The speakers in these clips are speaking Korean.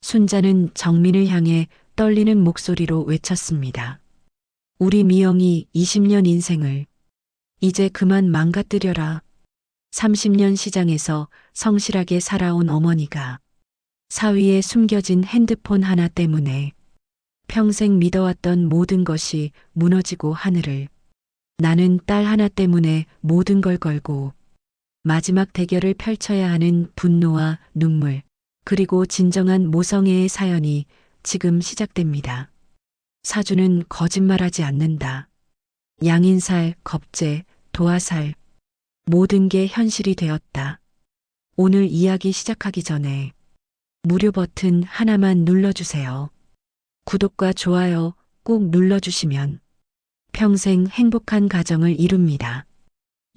순자는 정민을 향해 떨리는 목소리로 외쳤습니다. 우리 미영이 20년 인생을 이제 그만 망가뜨려라. 30년 시장에서 성실하게 살아온 어머니가 사위에 숨겨진 핸드폰 하나 때문에 평생 믿어왔던 모든 것이 무너지고 하늘을 나는 딸 하나 때문에 모든 걸 걸고 마지막 대결을 펼쳐야 하는 분노와 눈물 그리고 진정한 모성애의 사연이 지금 시작됩니다. 사주는 거짓말하지 않는다. 양인살, 겁제, 도화살 모든 게 현실이 되었다. 오늘 이야기 시작하기 전에 무료 버튼 하나만 눌러주세요. 구독과 좋아요 꼭 눌러주시면 평생 행복한 가정을 이룹니다.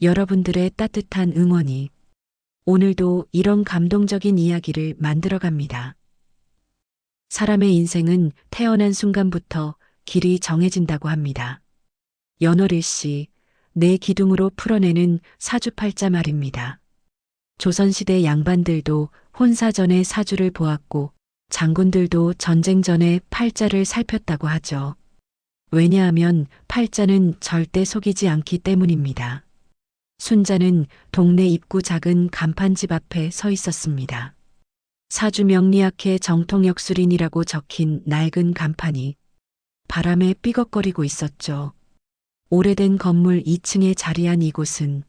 여러분들의 따뜻한 응원이 오늘도 이런 감동적인 이야기를 만들어갑니다. 사람의 인생은 태어난 순간부터 길이 정해진다고 합니다. 연월일 씨, 내 기둥으로 풀어내는 사주팔자 말입니다. 조선시대 양반들도 혼사 전에 사주를 보았고 장군들도 전쟁 전에 팔자를 살폈다고 하죠. 왜냐하면 팔자는 절대 속이지 않기 때문입니다. 순자는 동네 입구 작은 간판집 앞에 서 있었습니다. 사주 명리학회 정통역술인이라고 적힌 낡은 간판이 바람에 삐걱거리고 있었죠. 오래된 건물 2층에 자리한 이곳은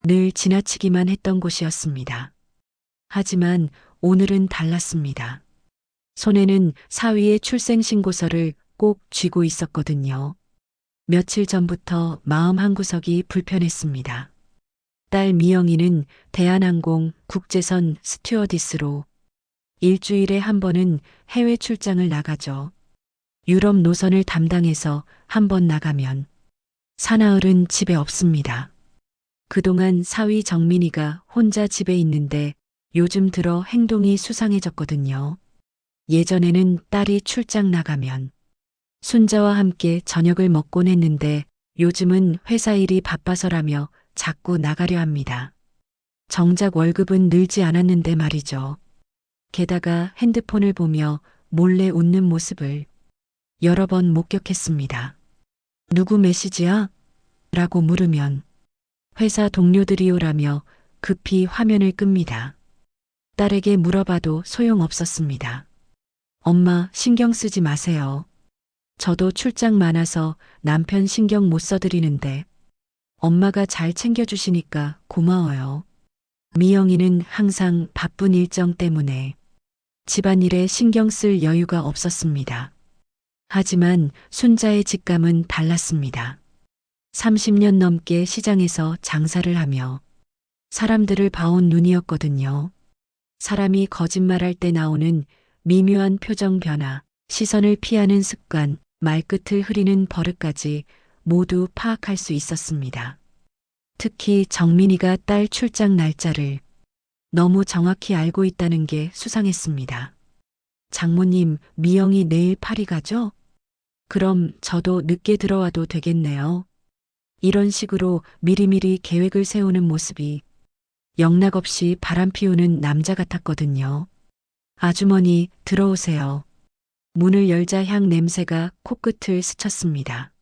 늘 지나치기만 했던 곳이었습니다. 하지만 오늘은 달랐습니다. 손에는 사위의 출생신고서를 꼭 쥐고 있었거든요. 며칠 전부터 마음 한구석이 불편했습니다. 딸 미영이는 대한항공 국제선 스튜어디스로 일주일에 한 번은 해외 출장을 나가죠. 유럽 노선을 담당해서 한 번 나가면 사나흘은 집에 없습니다. 그동안 사위 정민이가 혼자 집에 있는데 요즘 들어 행동이 수상해졌거든요. 예전에는 딸이 출장 나가면 순자와 함께 저녁을 먹곤 했는데 요즘은 회사 일이 바빠서라며 자꾸 나가려 합니다. 정작 월급은 늘지 않았는데 말이죠. 게다가 핸드폰을 보며 몰래 웃는 모습을 여러 번 목격했습니다. 누구 메시지야? 라고 물으면 회사 동료들이오라며 급히 화면을 끕니다. 딸에게 물어봐도 소용없었습니다. 엄마 신경 쓰지 마세요. 저도 출장 많아서 남편 신경 못 써드리는데 엄마가 잘 챙겨주시니까 고마워요. 미영이는 항상 바쁜 일정 때문에 집안일에 신경 쓸 여유가 없었습니다. 하지만 순자의 직감은 달랐습니다. 30년 넘게 시장에서 장사를 하며 사람들을 봐온 눈이었거든요. 사람이 거짓말할 때 나오는 미묘한 표정 변화, 시선을 피하는 습관, 말끝을 흐리는 버릇까지 모두 파악할 수 있었습니다. 특히 정민이가 딸 출장 날짜를 너무 정확히 알고 있다는 게 수상했습니다. 장모님, 미영이 내일 파리 가죠? 그럼 저도 늦게 들어와도 되겠네요. 이런 식으로 미리미리 계획을 세우는 모습이 영락없이 바람 피우는 남자 같았거든요. 아주머니, 들어오세요. 문을 열자 향 냄새가 코끝을 스쳤습니다.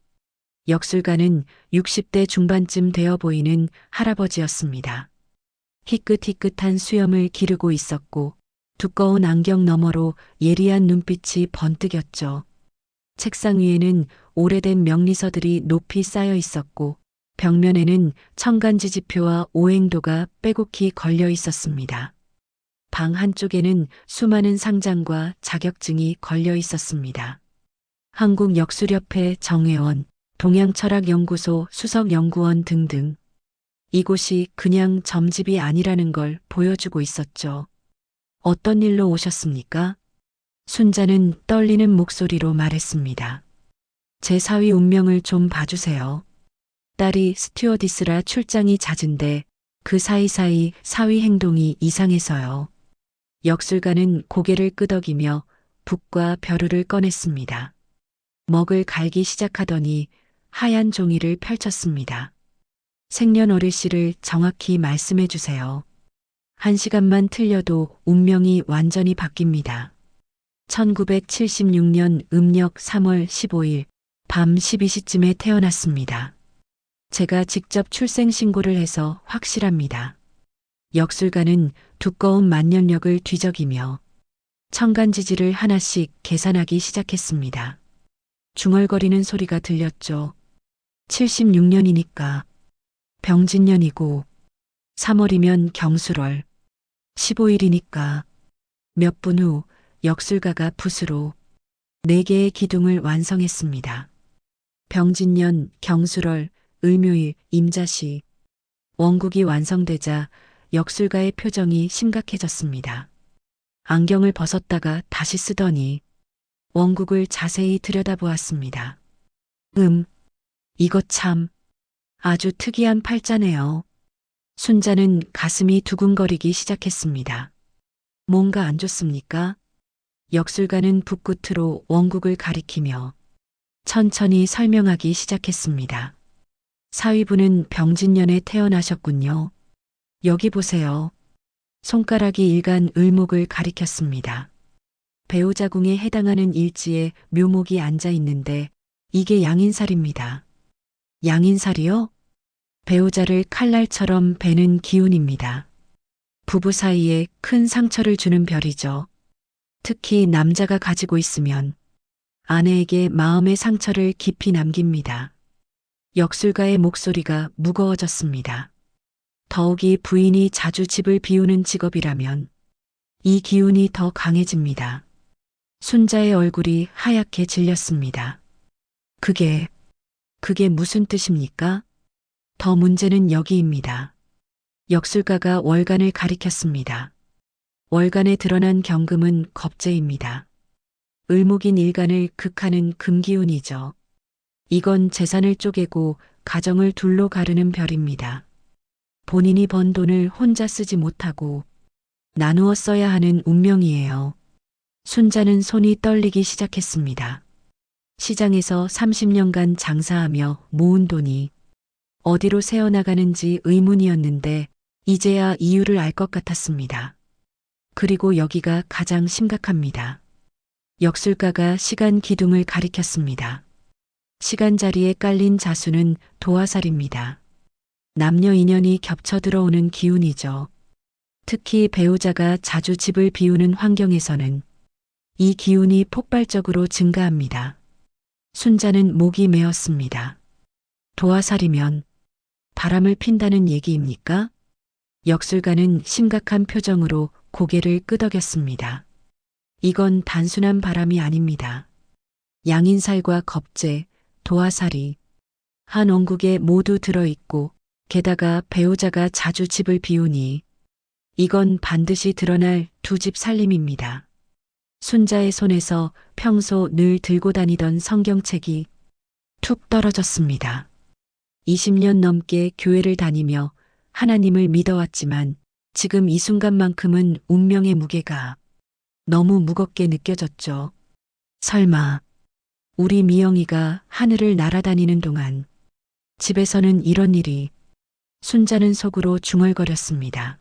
역술가는 60대 중반쯤 되어 보이는 할아버지였습니다. 희끗희끗한 수염을 기르고 있었고 두꺼운 안경 너머로 예리한 눈빛이 번뜩였죠. 책상 위에는 오래된 명리서들이 높이 쌓여 있었고 벽면에는 천간지지표와 오행도가 빼곡히 걸려 있었습니다. 방 한쪽에는 수많은 상장과 자격증이 걸려 있었습니다. 한국역술협회 정회원, 동양철학연구소 수석연구원 등등. 이곳이 그냥 점집이 아니라는 걸 보여주고 있었죠. 어떤 일로 오셨습니까? 순자는 떨리는 목소리로 말했습니다. 제 사위 운명을 좀 봐주세요. 딸이 스튜어디스라 출장이 잦은데 그 사이사이 사위 행동이 이상해서요. 역술가는 고개를 끄덕이며 붓과 벼루를 꺼냈습니다. 먹을 갈기 시작하더니 하얀 종이를 펼쳤습니다. 생년월일씨를 정확히 말씀해 주세요. 1시간만 틀려도 운명이 완전히 바뀝니다. 1976년 음력 3월 15일 밤 12시쯤에 태어났습니다. 제가 직접 출생신고를 해서 확실합니다. 역술가는 두꺼운 만년력을 뒤적이며 천간지지를 하나씩 계산하기 시작했습니다. 중얼거리는 소리가 들렸죠. 76년이니까 병진년이고 3월이면 경술월 15일이니까 몇 분 후 역술가가 붓으로 4개의 기둥을 완성했습니다. 병진년, 경술월, 을묘일, 임자시. 원국이 완성되자 역술가의 표정이 심각해졌습니다. 안경을 벗었다가 다시 쓰더니 원국을 자세히 들여다보았습니다. 이거 참 아주 특이한 팔자네요. 순자는 가슴이 두근거리기 시작했습니다. 뭔가 안 좋습니까? 역술가는 붓끝으로 원국을 가리키며 천천히 설명하기 시작했습니다. 사위분은 병진년에 태어나셨군요. 여기 보세요. 손가락이 일간 을목을 가리켰습니다. 배우자궁에 해당하는 일지에 묘목이 앉아 있는데 이게 양인살입니다. 양인살이요? 배우자를 칼날처럼 베는 기운입니다. 부부 사이에 큰 상처를 주는 별이죠. 특히 남자가 가지고 있으면 아내에게 마음의 상처를 깊이 남깁니다. 역술가의 목소리가 무거워졌습니다. 더욱이 부인이 자주 집을 비우는 직업이라면 이 기운이 더 강해집니다. 순자의 얼굴이 하얗게 질렸습니다. 그게 무슨 뜻입니까? 더 문제는 여기입니다. 역술가가 월간을 가리켰습니다. 월간에 드러난 경금은 겁재입니다. 을목인 일간을 극하는 금기운이죠. 이건 재산을 쪼개고 가정을 둘로 가르는 별입니다. 본인이 번 돈을 혼자 쓰지 못하고 나누어 써야 하는 운명이에요. 순자는 손이 떨리기 시작했습니다. 시장에서 30년간 장사하며 모은 돈이 어디로 새어나가는지 의문이었는데 이제야 이유를 알 것 같았습니다. 그리고 여기가 가장 심각합니다. 역술가가 시간 기둥을 가리켰습니다. 시간 자리에 깔린 자수는 도화살입니다. 남녀 인연이 겹쳐 들어오는 기운이죠. 특히 배우자가 자주 집을 비우는 환경에서는 이 기운이 폭발적으로 증가합니다. 순자는 목이 메었습니다. 도화살이면 바람을 핀다는 얘기입니까? 역술가는 심각한 표정으로 고개를 끄덕였습니다. 이건 단순한 바람이 아닙니다. 양인살과 겁재, 도화살이 한 원국에 모두 들어있고 게다가 배우자가 자주 집을 비우니 이건 반드시 드러날 두 집 살림입니다. 순자의 손에서 평소 늘 들고 다니던 성경책이 툭 떨어졌습니다. 20년 넘게 교회를 다니며 하나님을 믿어왔지만 지금 이 순간만큼은 운명의 무게가 너무 무겁게 느껴졌죠. 설마 우리 미영이가 하늘을 날아다니는 동안 집에서는 이런 일이. 순자는 속으로 중얼거렸습니다.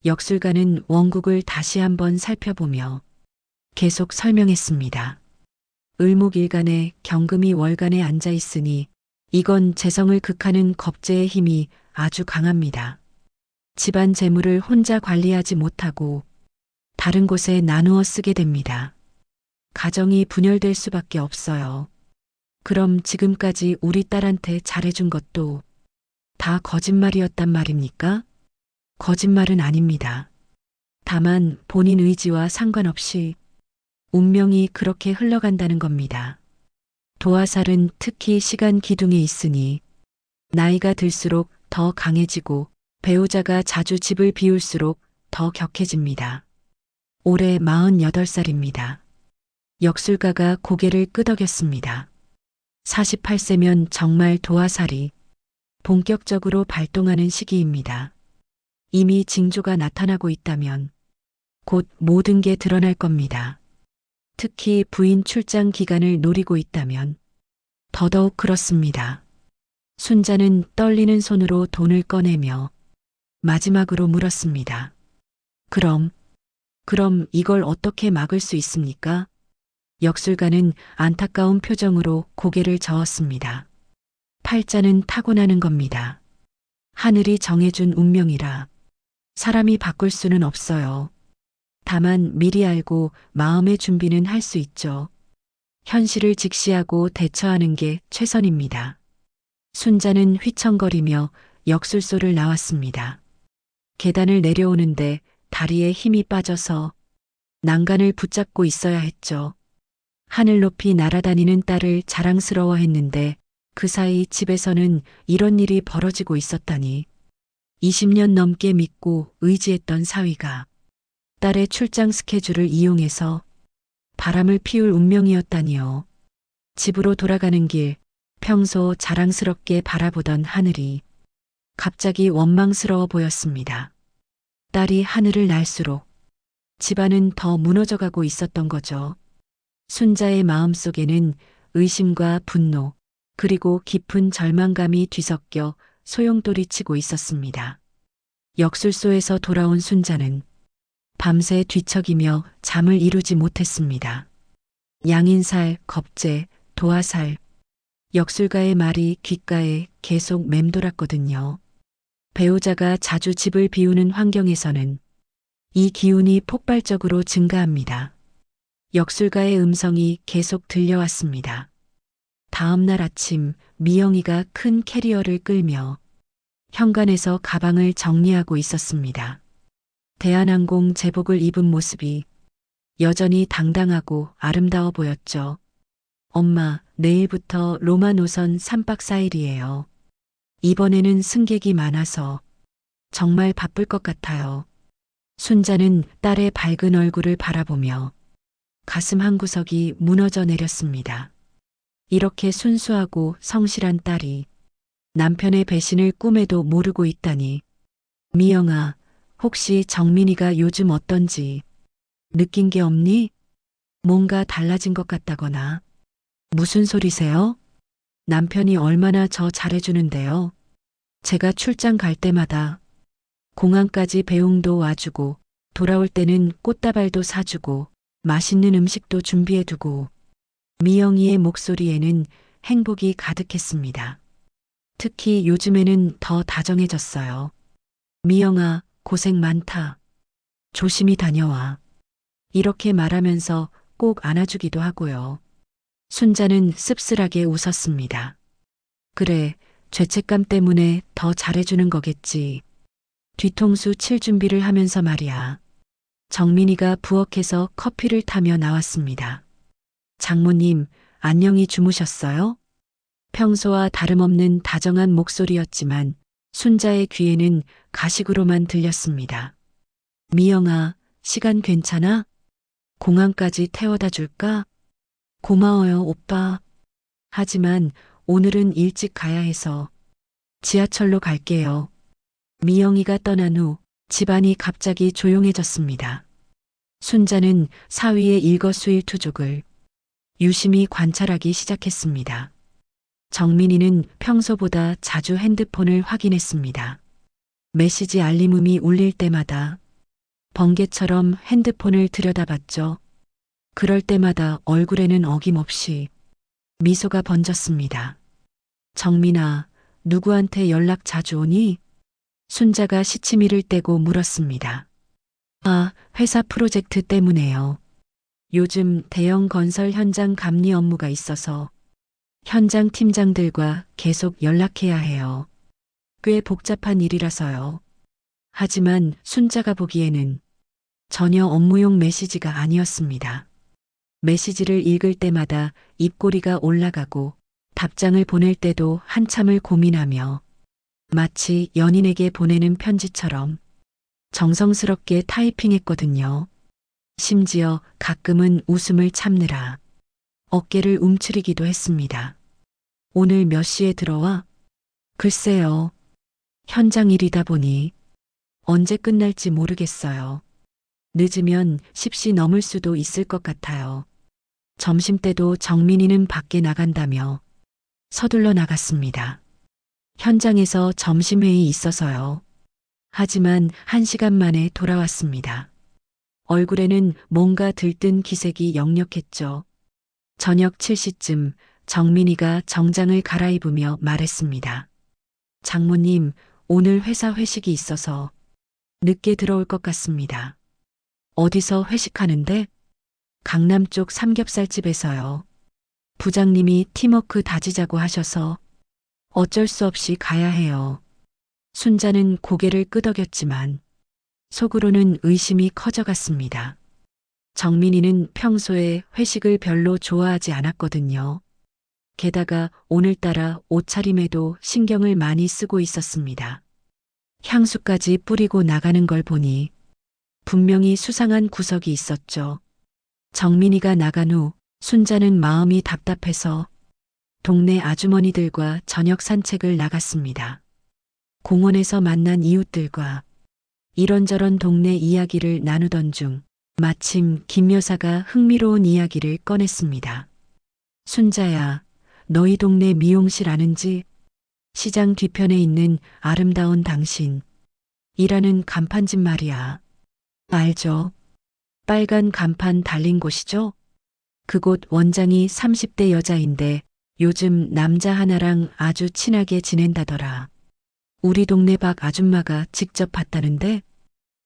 역술가는 원국을 다시 한번 살펴보며 계속 설명했습니다. 을목일간에 경금이 월간에 앉아 있으니 이건 재성을 극하는 겁재의 힘이 아주 강합니다. 집안 재물을 혼자 관리하지 못하고 다른 곳에 나누어 쓰게 됩니다. 가정이 분열될 수밖에 없어요. 그럼 지금까지 우리 딸한테 잘해준 것도 다 거짓말이었단 말입니까? 거짓말은 아닙니다. 다만 본인 의지와 상관없이 운명이 그렇게 흘러간다는 겁니다. 도화살은 특히 시간 기둥에 있으니 나이가 들수록 더 강해지고 배우자가 자주 집을 비울수록 더 격해집니다. 올해 48살입니다. 역술가가 고개를 끄덕였습니다. 48세면 정말 도화살이 본격적으로 발동하는 시기입니다. 이미 징조가 나타나고 있다면 곧 모든 게 드러날 겁니다. 특히 부인 출장 기간을 노리고 있다면 더더욱 그렇습니다. 순자는 떨리는 손으로 돈을 꺼내며 마지막으로 물었습니다. 그럼 그럼 이걸 어떻게 막을 수 있습니까? 역술가는 안타까운 표정으로 고개를 저었습니다. 팔자는 타고나는 겁니다. 하늘이 정해준 운명이라 사람이 바꿀 수는 없어요. 다만 미리 알고 마음의 준비는 할 수 있죠. 현실을 직시하고 대처하는 게 최선입니다. 순자는 휘청거리며 역술소를 나왔습니다. 계단을 내려오는데 다리에 힘이 빠져서 난간을 붙잡고 있어야 했죠. 하늘 높이 날아다니는 딸을 자랑스러워했는데 그 사이 집에서는 이런 일이 벌어지고 있었다니. 20년 넘게 믿고 의지했던 사위가 딸의 출장 스케줄을 이용해서 바람을 피울 운명이었다니요. 집으로 돌아가는 길 평소 자랑스럽게 바라보던 하늘이 갑자기 원망스러워 보였습니다. 딸이 하늘을 날수록 집안은 더 무너져가고 있었던 거죠. 순자의 마음속에는 의심과 분노, 그리고 깊은 절망감이 뒤섞여 소용돌이치고 있었습니다. 역술소에서 돌아온 순자는 밤새 뒤척이며 잠을 이루지 못했습니다. 양인살, 겁제, 도화살, 역술가의 말이 귓가에 계속 맴돌았거든요. 배우자가 자주 집을 비우는 환경에서는 이 기운이 폭발적으로 증가합니다. 역술가의 음성이 계속 들려왔습니다. 다음 날 아침 미영이가 큰 캐리어를 끌며 현관에서 가방을 정리하고 있었습니다. 대한항공 제복을 입은 모습이 여전히 당당하고 아름다워 보였죠. 엄마, 내일부터 로마 노선 3박 4일이에요. 이번에는 승객이 많아서 정말 바쁠 것 같아요. 순자는 딸의 밝은 얼굴을 바라보며 가슴 한구석이 무너져 내렸습니다. 이렇게 순수하고 성실한 딸이 남편의 배신을 꿈에도 모르고 있다니. 미영아, 혹시 정민이가 요즘 어떤지 느낀 게 없니? 뭔가 달라진 것 같다거나. 무슨 소리세요? 남편이 얼마나 저 잘해주는데요. 제가 출장 갈 때마다 공항까지 배웅도 와주고 돌아올 때는 꽃다발도 사주고 맛있는 음식도 준비해두고. 미영이의 목소리에는 행복이 가득했습니다. 특히 요즘에는 더 다정해졌어요. 미영아, 고생 많다. 조심히 다녀와. 이렇게 말하면서 꼭 안아주기도 하고요. 순자는 씁쓸하게 웃었습니다. 그래, 죄책감 때문에 더 잘해주는 거겠지. 뒤통수 칠 준비를 하면서 말이야. 정민이가 부엌에서 커피를 타며 나왔습니다. 장모님, 안녕히 주무셨어요? 평소와 다름없는 다정한 목소리였지만 순자의 귀에는 가식으로만 들렸습니다. 미영아, 시간 괜찮아? 공항까지 태워다 줄까? 고마워요, 오빠. 하지만 오늘은 일찍 가야 해서 지하철로 갈게요. 미영이가 떠난 후 집안이 갑자기 조용해졌습니다. 순자는 사위의 일거수일투족을 유심히 관찰하기 시작했습니다. 정민이는 평소보다 자주 핸드폰을 확인했습니다. 메시지 알림음이 울릴 때마다 번개처럼 핸드폰을 들여다봤죠. 그럴 때마다 얼굴에는 어김없이 미소가 번졌습니다. 정민아, 누구한테 연락 자주 오니? 순자가 시치미를 떼고 물었습니다. 아, 회사 프로젝트 때문에요. 요즘 대형 건설 현장 감리 업무가 있어서 현장 팀장들과 계속 연락해야 해요. 꽤 복잡한 일이라서요. 하지만 순자가 보기에는 전혀 업무용 메시지가 아니었습니다. 메시지를 읽을 때마다 입꼬리가 올라가고 답장을 보낼 때도 한참을 고민하며 마치 연인에게 보내는 편지처럼 정성스럽게 타이핑했거든요. 심지어 가끔은 웃음을 참느라 어깨를 움츠리기도 했습니다. 오늘 몇 시에 들어와? 글쎄요. 현장 일이다 보니 언제 끝날지 모르겠어요. 늦으면 10시 넘을 수도 있을 것 같아요. 점심때도 정민이는 밖에 나간다며 서둘러 나갔습니다. 현장에서 점심회의 있어서요. 하지만 1시간 만에 돌아왔습니다. 얼굴에는 뭔가 들뜬 기색이 역력했죠. 저녁 7시쯤 정민이가 정장을 갈아입으며 말했습니다. 장모님, 오늘 회사 회식이 있어서 늦게 들어올 것 같습니다. 어디서 회식하는데? 강남 쪽 삼겹살집에서요. 부장님이 팀워크 다지자고 하셔서 어쩔 수 없이 가야 해요. 순자는 고개를 끄덕였지만 속으로는 의심이 커져갔습니다. 정민이는 평소에 회식을 별로 좋아하지 않았거든요. 게다가 오늘따라 옷차림에도 신경을 많이 쓰고 있었습니다. 향수까지 뿌리고 나가는 걸 보니 분명히 수상한 구석이 있었죠. 정민이가 나간 후 순자는 마음이 답답해서 동네 아주머니들과 저녁 산책을 나갔습니다. 공원에서 만난 이웃들과 이런저런 동네 이야기를 나누던 중 마침 김 여사가 흥미로운 이야기를 꺼냈습니다. 순자야, 너희 동네 미용실 아는지? 시장 뒤편에 있는 아름다운 당신 이라는 간판집 말이야. 알죠? 빨간 간판 달린 곳이죠? 그곳 원장이 30대 여자인데 요즘 남자 하나랑 아주 친하게 지낸다더라. 우리 동네 박 아줌마가 직접 봤다는데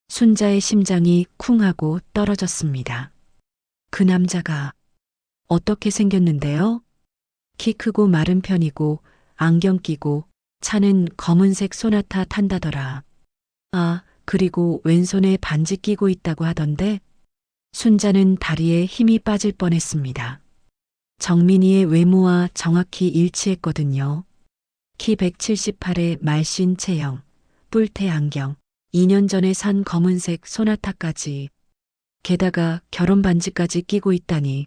순자의 심장이 쿵 하고 떨어졌습니다. 그 남자가 어떻게 생겼는데요? 키 크고 마른 편이고 안경 끼고 차는 검은색 소나타 탄다더라. 아, 그리고 왼손에 반지 끼고 있다고 하던데 순자는 다리에 힘이 빠질 뻔했습니다. 정민이의 외모와 정확히 일치했거든요. 키 178에 말씬 체형, 뿔테 안경, 2년 전에 산 검은색 소나타까지, 게다가 결혼 반지까지 끼고 있다니.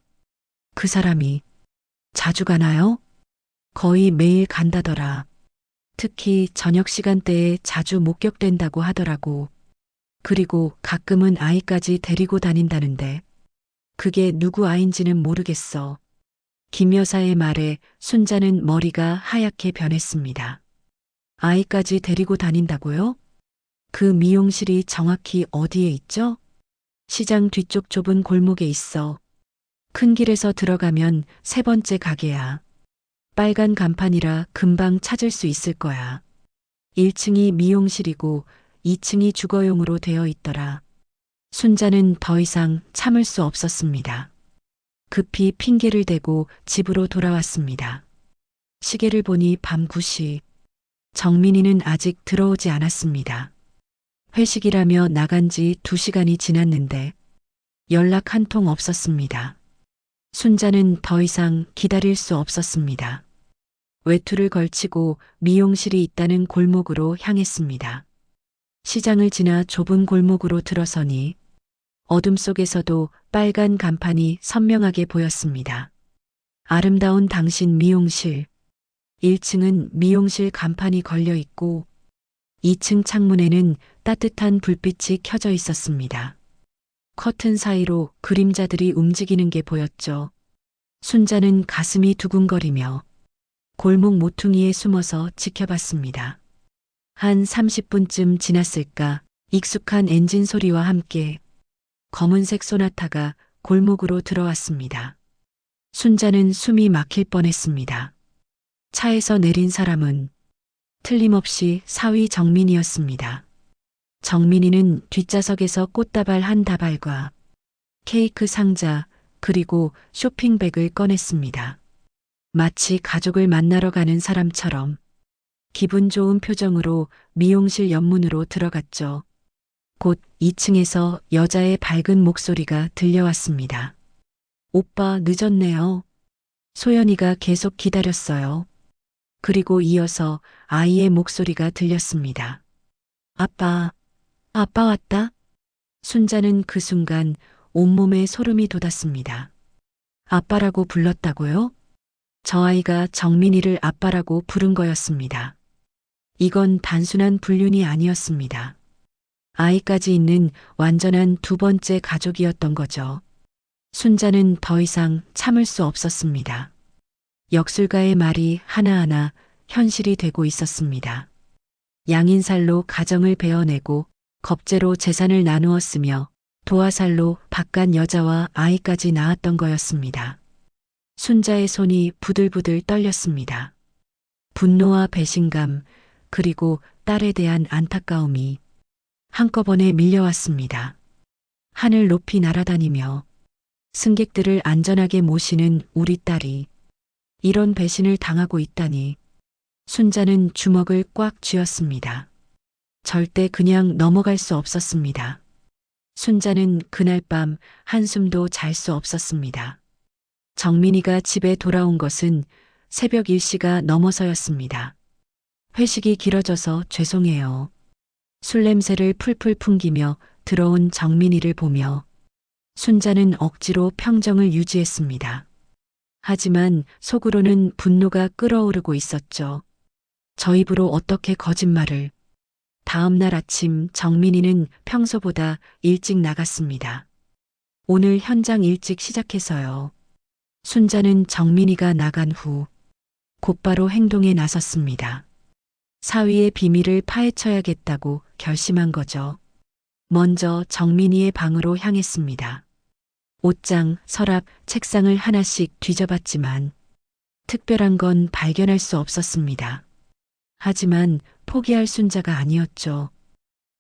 그 사람이 자주 가나요? 거의 매일 간다더라. 특히 저녁 시간대에 자주 목격된다고 하더라고. 그리고 가끔은 아이까지 데리고 다닌다는데 그게 누구 아인지는 모르겠어. 김 여사의 말에 순자는 머리가 하얗게 변했습니다. 아이까지 데리고 다닌다고요? 그 미용실이 정확히 어디에 있죠? 시장 뒤쪽 좁은 골목에 있어. 큰 길에서 들어가면 세 번째 가게야. 빨간 간판이라 금방 찾을 수 있을 거야. 1층이 미용실이고 2층이 주거용으로 되어 있더라. 순자는 더 이상 참을 수 없었습니다. 급히 핑계를 대고 집으로 돌아왔습니다. 시계를 보니 밤 9시. 정민이는 아직 들어오지 않았습니다. 회식이라며 나간 지 2시간이 지났는데 연락 한 통 없었습니다. 순자는 더 이상 기다릴 수 없었습니다. 외투를 걸치고 미용실이 있다는 골목으로 향했습니다. 시장을 지나 좁은 골목으로 들어서니 어둠 속에서도 빨간 간판이 선명하게 보였습니다. 아름다운 당신 미용실. 1층은 미용실 간판이 걸려 있고 2층 창문에는 따뜻한 불빛이 켜져 있었습니다. 커튼 사이로 그림자들이 움직이는 게 보였죠. 순자는 가슴이 두근거리며 골목 모퉁이에 숨어서 지켜봤습니다. 한 30분쯤 지났을까 익숙한 엔진 소리와 함께 검은색 소나타가 골목으로 들어왔습니다. 순자는 숨이 막힐 뻔했습니다. 차에서 내린 사람은 틀림없이 사위 정민이었습니다. 정민이는 뒷좌석에서 꽃다발 한 다발과 케이크 상자 그리고 쇼핑백을 꺼냈습니다. 마치 가족을 만나러 가는 사람처럼 기분 좋은 표정으로 미용실 옆문으로 들어갔죠. 곧 2층에서 여자의 밝은 목소리가 들려왔습니다. 오빠 늦었네요. 소연이가 계속 기다렸어요. 그리고 이어서 아이의 목소리가 들렸습니다. 아빠 왔다? 순자는 그 순간 온몸에 소름이 돋았습니다. 아빠라고 불렀다고요? 저 아이가 정민이를 아빠라고 부른 거였습니다. 이건 단순한 불륜이 아니었습니다. 아이까지 있는 완전한 두 번째 가족이었던 거죠. 순자는 더 이상 참을 수 없었습니다. 역술가의 말이 하나하나 현실이 되고 있었습니다. 양인살로 가정을 베어내고 겁제로 재산을 나누었으며 도화살로 바깥 여자와 아이까지 낳았던 거였습니다. 순자의 손이 부들부들 떨렸습니다. 분노와 배신감, 그리고 딸에 대한 안타까움이 한꺼번에 밀려왔습니다. 하늘 높이 날아다니며 승객들을 안전하게 모시는 우리 딸이 이런 배신을 당하고 있다니. 순자는 주먹을 꽉 쥐었습니다. 절대 그냥 넘어갈 수 없었습니다. 순자는 그날 밤 한숨도 잘 수 없었습니다. 정민이가 집에 돌아온 것은 새벽 1시가 넘어서였습니다. 회식이 길어져서 죄송해요. 술 냄새를 풀풀 풍기며 들어온 정민이를 보며 순자는 억지로 평정을 유지했습니다. 하지만 속으로는 분노가 끓어오르고 있었죠. 저 입으로 어떻게 거짓말을. 다음 날 아침 정민이는 평소보다 일찍 나갔습니다. 오늘 현장 일찍 시작해서요. 순자는 정민이가 나간 후 곧바로 행동에 나섰습니다. 사위의 비밀을 파헤쳐야겠다고 결심한 거죠. 먼저 정민이의 방으로 향했습니다. 옷장, 서랍, 책상을 하나씩 뒤져봤지만 특별한 건 발견할 수 없었습니다. 하지만 포기할 순자가 아니었죠.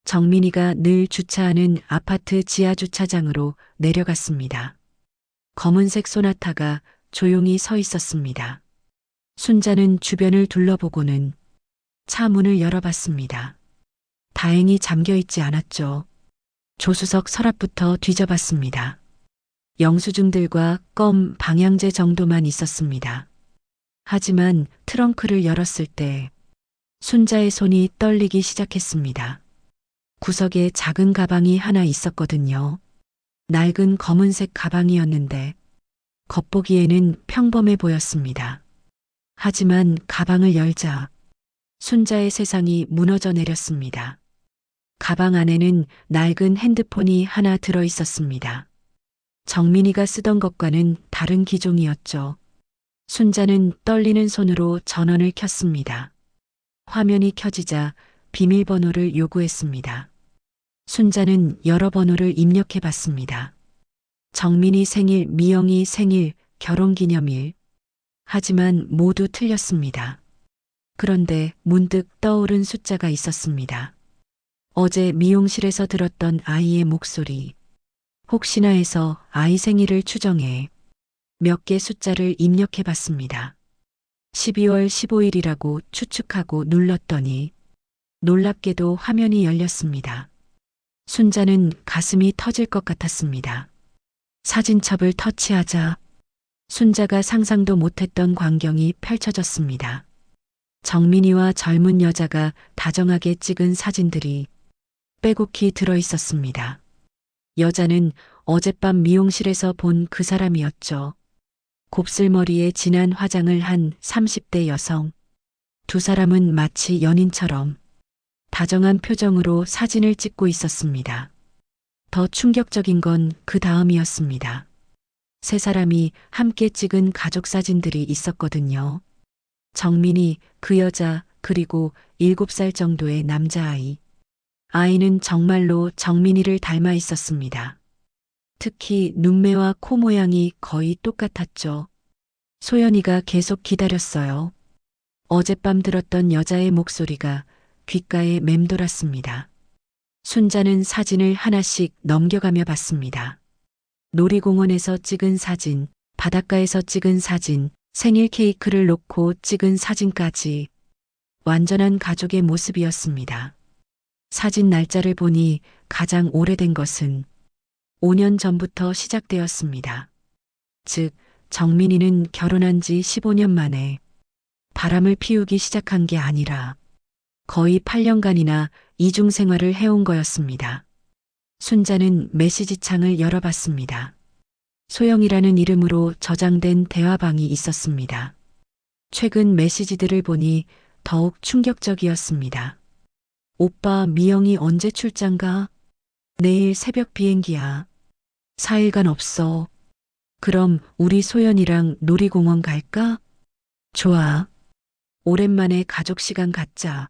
정민이가 늘 주차하는 아파트 지하 주차장으로 내려갔습니다. 검은색 소나타가 조용히 서 있었습니다. 순자는 주변을 둘러보고는 차 문을 열어봤습니다. 다행히 잠겨있지 않았죠. 조수석 서랍부터 뒤져봤습니다. 영수증들과 껌, 방향제 정도만 있었습니다. 하지만 트렁크를 열었을 때 순자의 손이 떨리기 시작했습니다. 구석에 작은 가방이 하나 있었거든요. 낡은 검은색 가방이었는데 겉보기에는 평범해 보였습니다. 하지만 가방을 열자 순자의 세상이 무너져 내렸습니다. 가방 안에는 낡은 핸드폰이 하나 들어 있었습니다. 정민이가 쓰던 것과는 다른 기종이었죠. 순자는 떨리는 손으로 전원을 켰습니다. 화면이 켜지자 비밀번호를 요구했습니다. 순자는 여러 번호를 입력해 봤습니다. 정민이 생일, 미영이 생일, 결혼기념일. 하지만 모두 틀렸습니다. 그런데 문득 떠오른 숫자가 있었습니다. 어제 미용실에서 들었던 아이의 목소리. 혹시나 해서 아이 생일을 추정해 몇 개 숫자를 입력해 봤습니다. 12월 15일이라고 추측하고 눌렀더니 놀랍게도 화면이 열렸습니다. 순자는 가슴이 터질 것 같았습니다. 사진첩을 터치하자 순자가 상상도 못했던 광경이 펼쳐졌습니다. 정민이와 젊은 여자가 다정하게 찍은 사진들이 빼곡히 들어 있었습니다. 여자는 어젯밤 미용실에서 본 그 사람이었죠. 곱슬머리에 진한 화장을 한 30대 여성. 두 사람은 마치 연인처럼 다정한 표정으로 사진을 찍고 있었습니다. 더 충격적인 건 그 다음이었습니다. 세 사람이 함께 찍은 가족 사진들이 있었거든요. 정민이, 그 여자, 그리고 7살 정도의 남자아이. 아이는 정말로 정민이를 닮아 있었습니다. 특히 눈매와 코 모양이 거의 똑같았죠. 소연이가 계속 기다렸어요. 어젯밤 들었던 여자의 목소리가 귓가에 맴돌았습니다. 순자는 사진을 하나씩 넘겨가며 봤습니다. 놀이공원에서 찍은 사진, 바닷가에서 찍은 사진, 생일 케이크를 놓고 찍은 사진까지 완전한 가족의 모습이었습니다. 사진 날짜를 보니 가장 오래된 것은 5년 전부터 시작되었습니다. 즉, 정민이는 결혼한 지 15년 만에 바람을 피우기 시작한 게 아니라 거의 8년간이나 이중 생활을 해온 거였습니다. 순자는 메시지 창을 열어봤습니다. 소영이라는 이름으로 저장된 대화방이 있었습니다. 최근 메시지들을 보니 더욱 충격적이었습니다. 오빠, 미영이 언제 출장 가? 내일 새벽 비행기야. 4일간 없어. 그럼 우리 소연이랑 놀이공원 갈까? 좋아. 오랜만에 가족 시간 갖자.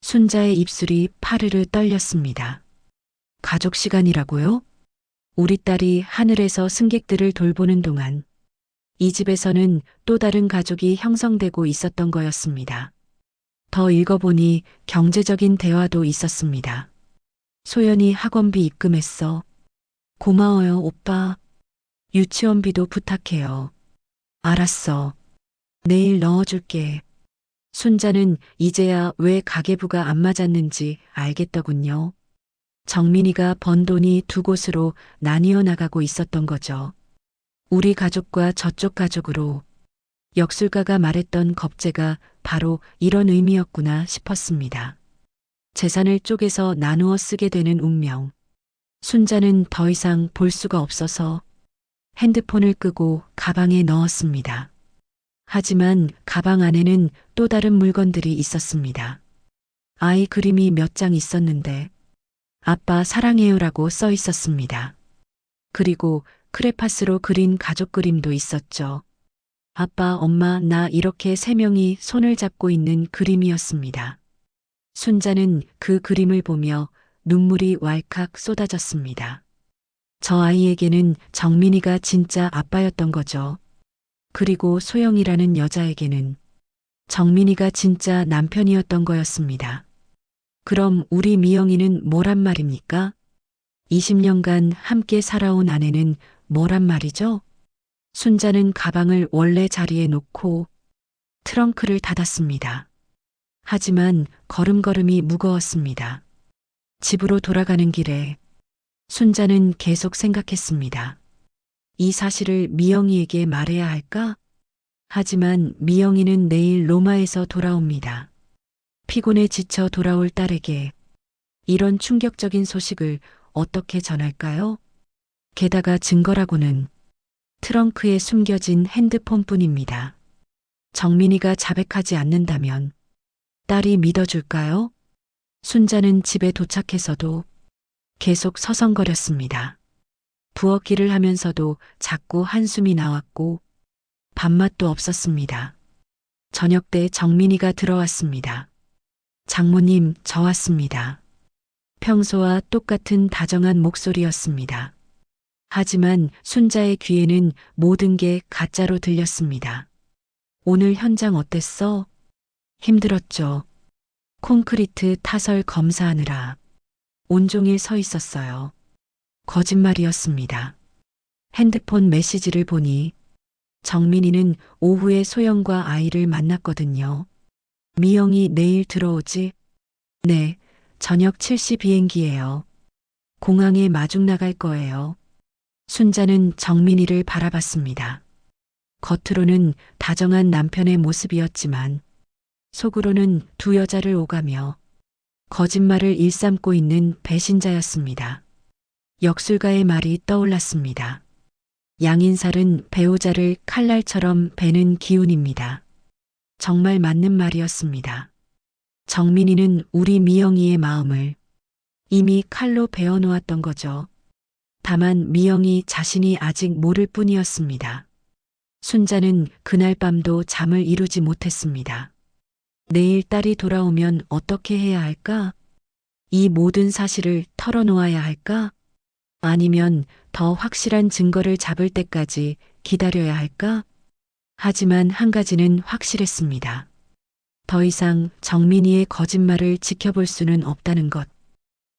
순자의 입술이 파르르 떨렸습니다. 가족 시간이라고요? 우리 딸이 하늘에서 승객들을 돌보는 동안 이 집에서는 또 다른 가족이 형성되고 있었던 거였습니다. 더 읽어보니 경제적인 대화도 있었습니다. 소연이 학원비 입금했어. 고마워요, 오빠. 유치원비도 부탁해요. 알았어. 내일 넣어줄게. 순자는 이제야 왜 가계부가 안 맞았는지 알겠더군요. 정민이가 번 돈이 두 곳으로 나뉘어 나가고 있었던 거죠. 우리 가족과 저쪽 가족으로. 역술가가 말했던 겁재가 바로 이런 의미였구나 싶었습니다. 재산을 쪼개서 나누어 쓰게 되는 운명. 순자는 더 이상 볼 수가 없어서 핸드폰을 끄고 가방에 넣었습니다. 하지만 가방 안에는 또 다른 물건들이 있었습니다. 아이 그림이 몇 장 있었는데 아빠 사랑해요라고 써 있었습니다. 그리고 크레파스로 그린 가족 그림도 있었죠. 아빠, 엄마, 나 이렇게 세 명이 손을 잡고 있는 그림이었습니다. 순자는 그 그림을 보며 눈물이 왈칵 쏟아졌습니다. 저 아이에게는 정민이가 진짜 아빠였던 거죠. 그리고 소영이라는 여자에게는 정민이가 진짜 남편이었던 거였습니다. 그럼 우리 미영이는 뭐란 말입니까? 20년간 함께 살아온 아내는 뭐란 말이죠? 순자는 가방을 원래 자리에 놓고 트렁크를 닫았습니다. 하지만 걸음걸음이 무거웠습니다. 집으로 돌아가는 길에 순자는 계속 생각했습니다. 이 사실을 미영이에게 말해야 할까? 하지만 미영이는 내일 로마에서 돌아옵니다. 피곤해 지쳐 돌아올 딸에게 이런 충격적인 소식을 어떻게 전할까요? 게다가 증거라고는 트렁크에 숨겨진 핸드폰뿐입니다. 정민이가 자백하지 않는다면 딸이 믿어줄까요? 순자는 집에 도착해서도 계속 서성거렸습니다. 부엌일을 하면서도 자꾸 한숨이 나왔고 밥맛도 없었습니다. 저녁 때 정민이가 들어왔습니다. 장모님, 저 왔습니다. 평소와 똑같은 다정한 목소리였습니다. 하지만 순자의 귀에는 모든 게 가짜로 들렸습니다. 오늘 현장 어땠어? 힘들었죠. 콘크리트 타설 검사하느라 온종일 서 있었어요. 거짓말이었습니다. 핸드폰 메시지를 보니 정민이는 오후에 소영과 아이를 만났거든요. 미영이 내일 들어오지? 네, 저녁 7시 비행기예요. 공항에 마중 나갈 거예요. 순자는 정민이를 바라봤습니다. 겉으로는 다정한 남편의 모습이었지만 속으로는 두 여자를 오가며 거짓말을 일삼고 있는 배신자였습니다. 역술가의 말이 떠올랐습니다. 양인살은 배우자를 칼날처럼 베는 기운입니다. 정말 맞는 말이었습니다. 정민이는 우리 미영이의 마음을 이미 칼로 베어 놓았던 거죠. 다만 미영이 자신이 아직 모를 뿐이었습니다. 순자는 그날 밤도 잠을 이루지 못했습니다. 내일 딸이 돌아오면 어떻게 해야 할까? 이 모든 사실을 털어놓아야 할까? 아니면 더 확실한 증거를 잡을 때까지 기다려야 할까? 하지만 한 가지는 확실했습니다. 더 이상 정민이의 거짓말을 지켜볼 수는 없다는 것.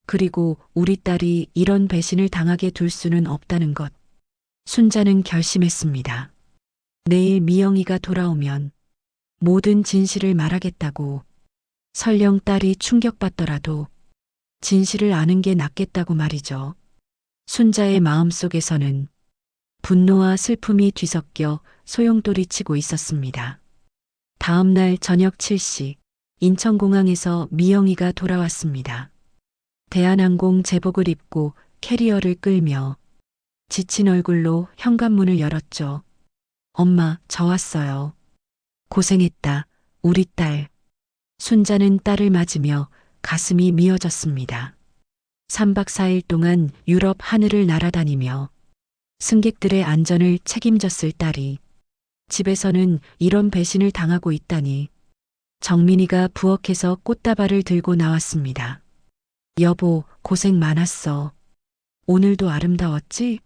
그리고 우리 딸이 이런 배신을 당하게 둘 수는 없다는 것. 순자는 결심했습니다. 내일 미영이가 돌아오면 모든 진실을 말하겠다고. 설령 딸이 충격받더라도 진실을 아는 게 낫겠다고 말이죠. 순자의 마음속에서는 분노와 슬픔이 뒤섞여 소용돌이치고 있었습니다. 다음 날 저녁 7시 인천공항에서 미영이가 돌아왔습니다. 대한항공 제복을 입고 캐리어를 끌며 지친 얼굴로 현관문을 열었죠. 엄마, 저 왔어요. 고생했다, 우리 딸. 순자는 딸을 맞으며 가슴이 미어졌습니다. 3박 4일 동안 유럽 하늘을 날아다니며 승객들의 안전을 책임졌을 딸이 집에서는 이런 배신을 당하고 있다니. 정민이가 부엌에서 꽃다발을 들고 나왔습니다. 여보, 고생 많았어. 오늘도 아름다웠지?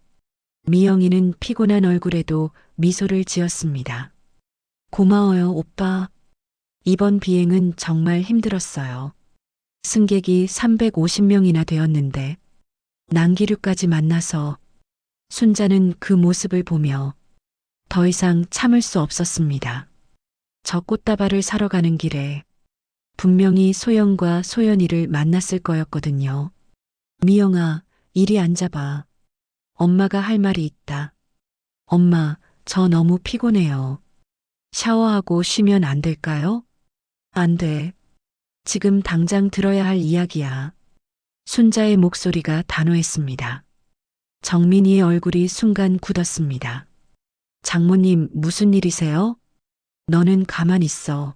미영이는 피곤한 얼굴에도 미소를 지었습니다. 고마워요, 오빠. 이번 비행은 정말 힘들었어요. 승객이 350명이나 되었는데 난기류까지 만나서 순자는 그 모습을 보며 더 이상 참을 수 없었습니다. 저 꽃다발을 사러 가는 길에 분명히 소영과 소연이를 만났을 거였거든요. 미영아, 이리 앉아봐. 엄마가 할 말이 있다. 엄마, 저 너무 피곤해요. 샤워하고 쉬면 안 될까요? 안 돼. 지금 당장 들어야 할 이야기야. 순자의 목소리가 단호했습니다. 정민이의 얼굴이 순간 굳었습니다. 장모님, 무슨 일이세요? 너는 가만 있어.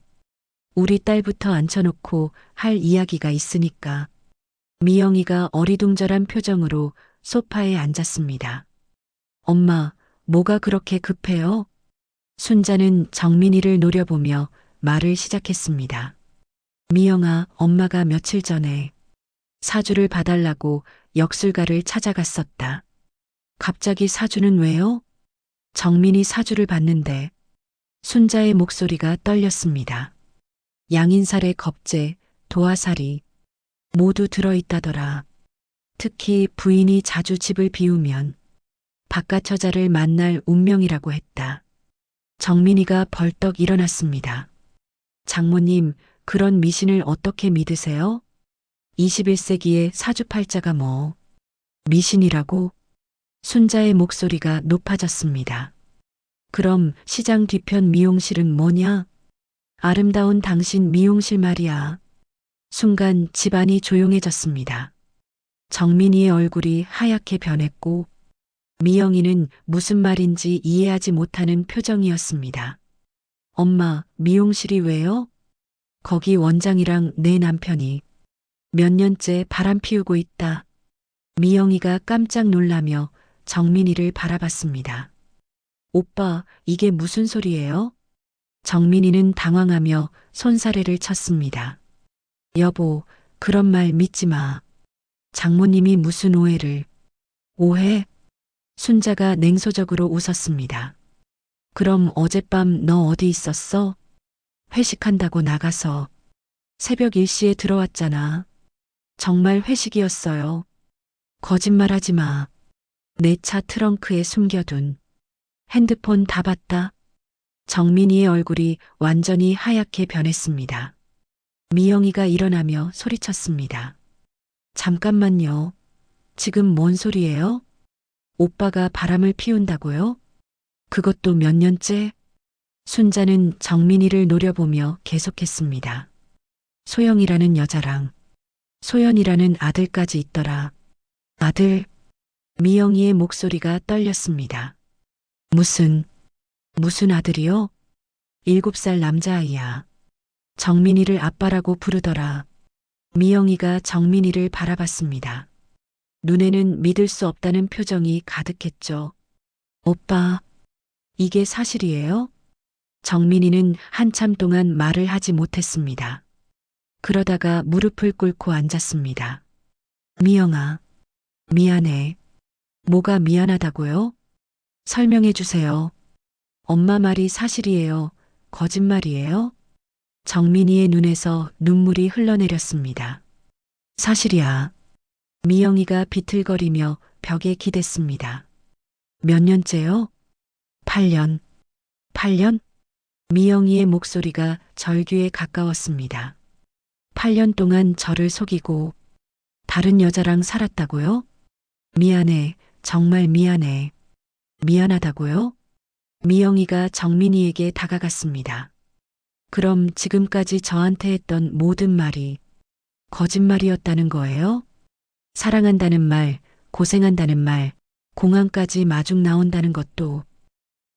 우리 딸부터 앉혀놓고 할 이야기가 있으니까. 미영이가 어리둥절한 표정으로 소파에 앉았습니다. 엄마, 뭐가 그렇게 급해요? 순자는 정민이를 노려보며 말을 시작했습니다. 미영아, 엄마가 며칠 전에 사주를 봐달라고 역술가를 찾아갔었다. 갑자기 사주는 왜요? 정민이 사주를 봤는데 순자의 목소리가 떨렸습니다. 양인살의 겁재, 도화살이 모두 들어있다더라. 특히 부인이 자주 집을 비우면 바깥 처자를 만날 운명이라고 했다. 정민이가 벌떡 일어났습니다. 장모님, 그런 미신을 어떻게 믿으세요? 21세기의 사주팔자가 뭐 미신이라고? 순자의 목소리가 높아졌습니다. 그럼 시장 뒤편 미용실은 뭐냐? 아름다운 당신 미용실 말이야. 순간 집안이 조용해졌습니다. 정민이의 얼굴이 하얗게 변했고 미영이는 무슨 말인지 이해하지 못하는 표정이었습니다. 엄마, 미용실이 왜요? 거기 원장이랑 내 남편이 몇 년째 바람 피우고 있다. 미영이가 깜짝 놀라며 정민이를 바라봤습니다. 오빠, 이게 무슨 소리예요? 정민이는 당황하며 손사래를 쳤습니다. 여보, 그런 말 믿지 마. 장모님이 무슨 오해를. 오해? 순자가 냉소적으로 웃었습니다. 그럼 어젯밤 너 어디 있었어? 회식한다고 나가서 새벽 1시에 들어왔잖아. 정말 회식이었어요. 거짓말하지 마. 내 차 트렁크에 숨겨둔 핸드폰 다 봤다. 정민이의 얼굴이 완전히 하얗게 변했습니다. 미영이가 일어나며 소리쳤습니다. 잠깐만요. 지금 뭔 소리예요? 오빠가 바람을 피운다고요? 그것도 몇 년째? 순자는 정민이를 노려보며 계속했습니다. 소영이라는 여자랑 소연이라는 아들까지 있더라. 아들? 미영이의 목소리가 떨렸습니다. 무슨 아들이요? 7살 남자아이야. 정민이를 아빠라고 부르더라. 미영이가 정민이를 바라봤습니다. 눈에는 믿을 수 없다는 표정이 가득했죠. 오빠, 이게 사실이에요? 정민이는 한참 동안 말을 하지 못했습니다. 그러다가 무릎을 꿇고 앉았습니다. 미영아, 미안해. 뭐가 미안하다고요? 설명해 주세요. 엄마 말이 사실이에요? 거짓말이에요? 정민이의 눈에서 눈물이 흘러내렸습니다. 사실이야. 미영이가 비틀거리며 벽에 기댔습니다. 몇 년째요? 8년. 8년? 미영이의 목소리가 절규에 가까웠습니다. 8년 동안 저를 속이고 다른 여자랑 살았다고요? 미안해. 정말 미안해. 미안하다고요? 미영이가 정민이에게 다가갔습니다. 그럼 지금까지 저한테 했던 모든 말이 거짓말이었다는 거예요? 사랑한다는 말, 고생한다는 말, 공항까지 마중 나온다는 것도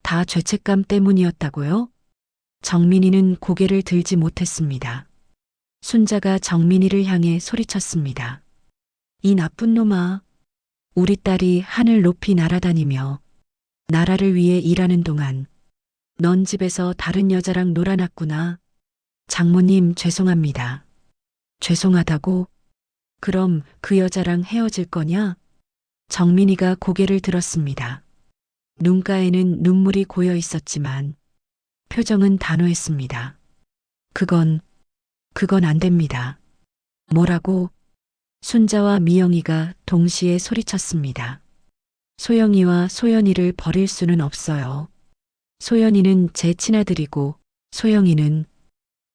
다 죄책감 때문이었다고요? 정민이는 고개를 들지 못했습니다. 순자가 정민이를 향해 소리쳤습니다. 이 나쁜 놈아. 우리 딸이 하늘 높이 날아다니며 나라를 위해 일하는 동안 넌 집에서 다른 여자랑 놀아났구나. 장모님 죄송합니다. 죄송하다고? 그럼 그 여자랑 헤어질 거냐? 정민이가 고개를 들었습니다. 눈가에는 눈물이 고여 있었지만 표정은 단호했습니다. 그건 안 됩니다. 뭐라고? 순자와 미영이가 동시에 소리쳤습니다. 소영이와 소연이를 버릴 수는 없어요. 소연이는 제 친아들이고 소영이는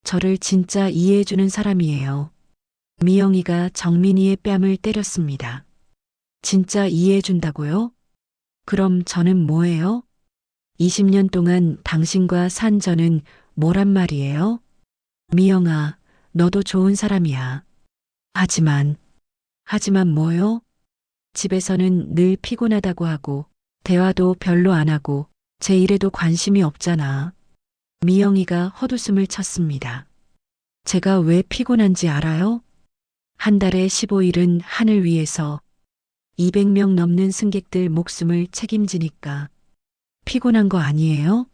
저를 진짜 이해해주는 사람이에요. 미영이가 정민이의 뺨을 때렸습니다. 진짜 이해해준다고요? 그럼 저는 뭐예요? 20년 동안 당신과 산 저는 뭐란 말이에요? 미영아, 너도 좋은 사람이야. 하지만 뭐요? 집에서는 늘 피곤하다고 하고, 대화도 별로 안 하고, 제 일에도 관심이 없잖아. 미영이가 헛웃음을 쳤습니다. 제가 왜 피곤한지 알아요? 한 달에 15일은 하늘 위에서 200명 넘는 승객들 목숨을 책임지니까 피곤한 거 아니에요?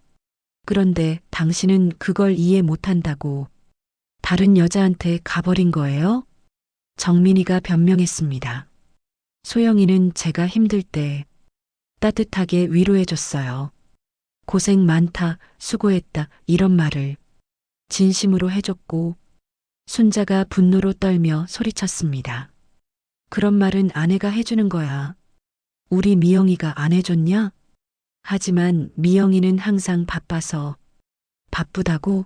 그런데 당신은 그걸 이해 못한다고 다른 여자한테 가버린 거예요? 정민이가 변명했습니다. 소영이는 제가 힘들 때 따뜻하게 위로해줬어요. 고생 많다, 수고했다, 이런 말을 진심으로 해줬고, 순자가 분노로 떨며 소리쳤습니다. 그런 말은 아내가 해주는 거야. 우리 미영이가 안 해줬냐? 하지만 미영이는 항상 바빠서 바쁘다고?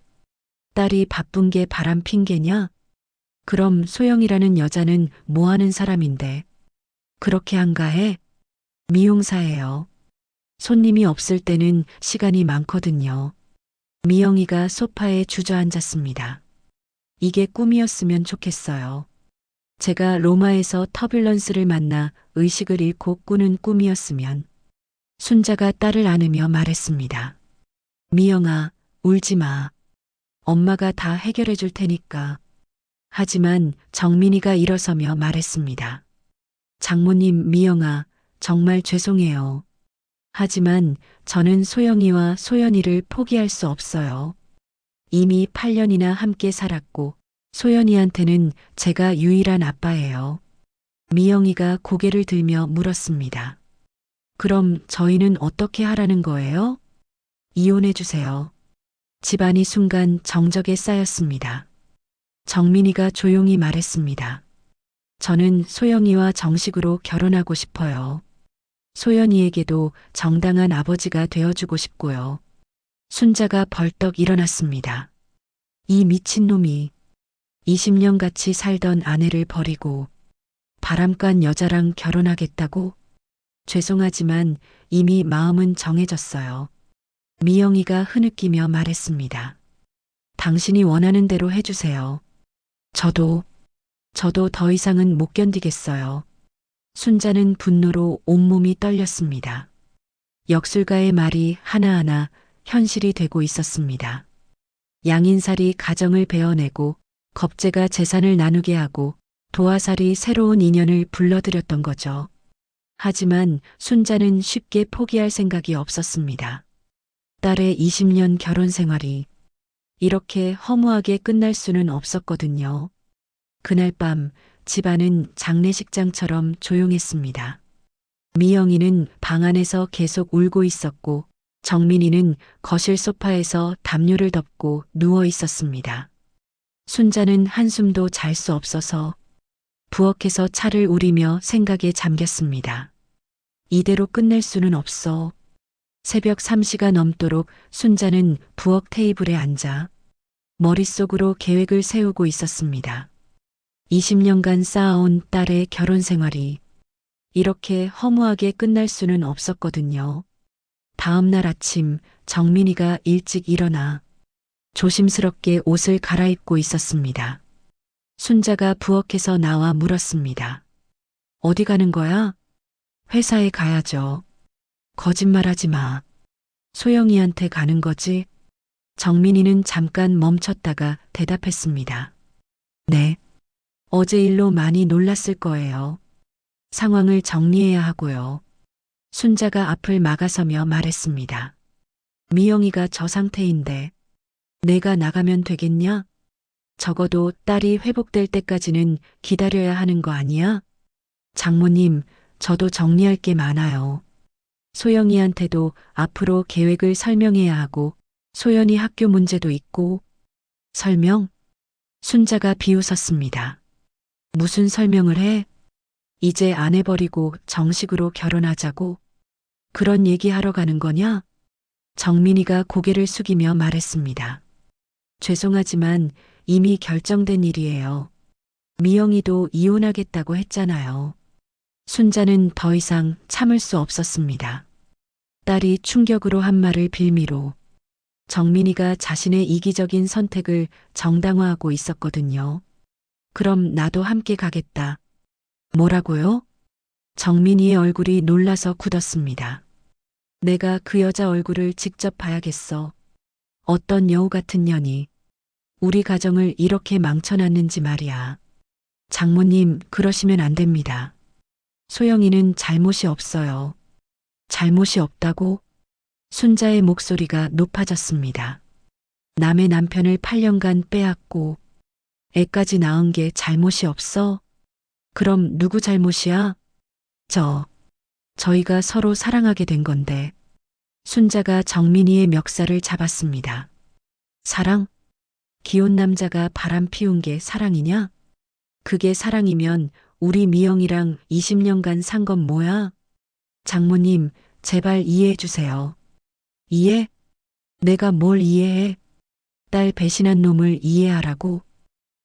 딸이 바쁜 게 바람 핑계냐? 그럼 소영이라는 여자는 뭐 하는 사람인데? 그렇게 한가해? 미용사예요. 손님이 없을 때는 시간이 많거든요. 미영이가 소파에 주저앉았습니다. 이게 꿈이었으면 좋겠어요. 제가 로마에서 터뷸런스를 만나 의식을 잃고 꾸는 꿈이었으면. 순자가 딸을 안으며 말했습니다. 미영아, 울지 마. 엄마가 다 해결해 줄 테니까. 하지만 정민이가 일어서며 말했습니다. 장모님, 미영아, 정말 죄송해요. 하지만 저는 소영이와 소연이를 포기할 수 없어요. 이미 8년이나 함께 살았고 소연이한테는 제가 유일한 아빠예요. 미영이가 고개를 들며 물었습니다. 그럼 저희는 어떻게 하라는 거예요? 이혼해 주세요. 집안이 순간 정적에 쌓였습니다. 정민이가 조용히 말했습니다. 저는 소영이와 정식으로 결혼하고 싶어요. 소연이에게도 정당한 아버지가 되어주고 싶고요. 순자가 벌떡 일어났습니다. 이 미친놈이 20년 같이 살던 아내를 버리고 바람간 여자랑 결혼하겠다고? 죄송하지만 이미 마음은 정해졌어요. 미영이가 흐느끼며 말했습니다. 당신이 원하는 대로 해주세요. 저도 더 이상은 못 견디겠어요. 순자는 분노로 온몸이 떨렸습니다. 역술가의 말이 하나하나 현실이 되고 있었습니다. 양인살이 가정을 베어내고 겁재가 재산을 나누게 하고 도화살이 새로운 인연을 불러들였던 거죠. 하지만 순자는 쉽게 포기할 생각이 없었습니다. 딸의 20년 결혼 생활이 이렇게 허무하게 끝날 수는 없었거든요. 그날 밤 집안은 장례식장처럼 조용했습니다. 미영이는 방 안에서 계속 울고 있었고 정민이는 거실 소파에서 담요를 덮고 누워 있었습니다. 순자는 한숨도 잘 수 없어서 부엌에서 차를 우리며 생각에 잠겼습니다. 이대로 끝낼 수는 없어. 새벽 3시가 넘도록 순자는 부엌 테이블에 앉아 머릿속으로 계획을 세우고 있었습니다. 20년간 쌓아온 딸의 결혼 생활이 이렇게 허무하게 끝날 수는 없었거든요. 다음 날 아침 정민이가 일찍 일어나 조심스럽게 옷을 갈아입고 있었습니다. 순자가 부엌에서 나와 물었습니다. 어디 가는 거야? 회사에 가야죠. 거짓말하지 마. 소영이한테 가는 거지? 정민이는 잠깐 멈췄다가 대답했습니다. 네. 어제 일로 많이 놀랐을 거예요. 상황을 정리해야 하고요. 순자가 앞을 막아서며 말했습니다. 미영이가 저 상태인데 내가 나가면 되겠냐? 적어도 딸이 회복될 때까지는 기다려야 하는 거 아니야? 장모님, 저도 정리할 게 많아요. 소영이한테도 앞으로 계획을 설명해야 하고 소연이 학교 문제도 있고 설명? 순자가 비웃었습니다. 무슨 설명을 해? 이제 아내 버리고 정식으로 결혼하자고? 그런 얘기하러 가는 거냐? 정민이가 고개를 숙이며 말했습니다. 죄송하지만 이미 결정된 일이에요. 미영이도 이혼하겠다고 했잖아요. 순자는 더 이상 참을 수 없었습니다. 딸이 충격으로 한 말을 빌미로 정민이가 자신의 이기적인 선택을 정당화하고 있었거든요. 그럼 나도 함께 가겠다. 뭐라고요? 정민이의 얼굴이 놀라서 굳었습니다. 내가 그 여자 얼굴을 직접 봐야겠어. 어떤 여우 같은 년이 우리 가정을 이렇게 망쳐놨는지 말이야. 장모님, 그러시면 안 됩니다. 소영이는 잘못이 없어요. 잘못이 없다고? 순자의 목소리가 높아졌습니다. 남의 남편을 8년간 빼앗고 애까지 낳은 게 잘못이 없어? 그럼 누구 잘못이야? 저희가 서로 사랑하게 된 건데. 순자가 정민이의 멱살을 잡았습니다. 사랑? 기혼 남자가 바람 피운 게 사랑이냐? 그게 사랑이면 우리 미영이랑 20년간 산 건 뭐야? 장모님, 제발 이해해 주세요. 이해? 내가 뭘 이해해? 딸 배신한 놈을 이해하라고?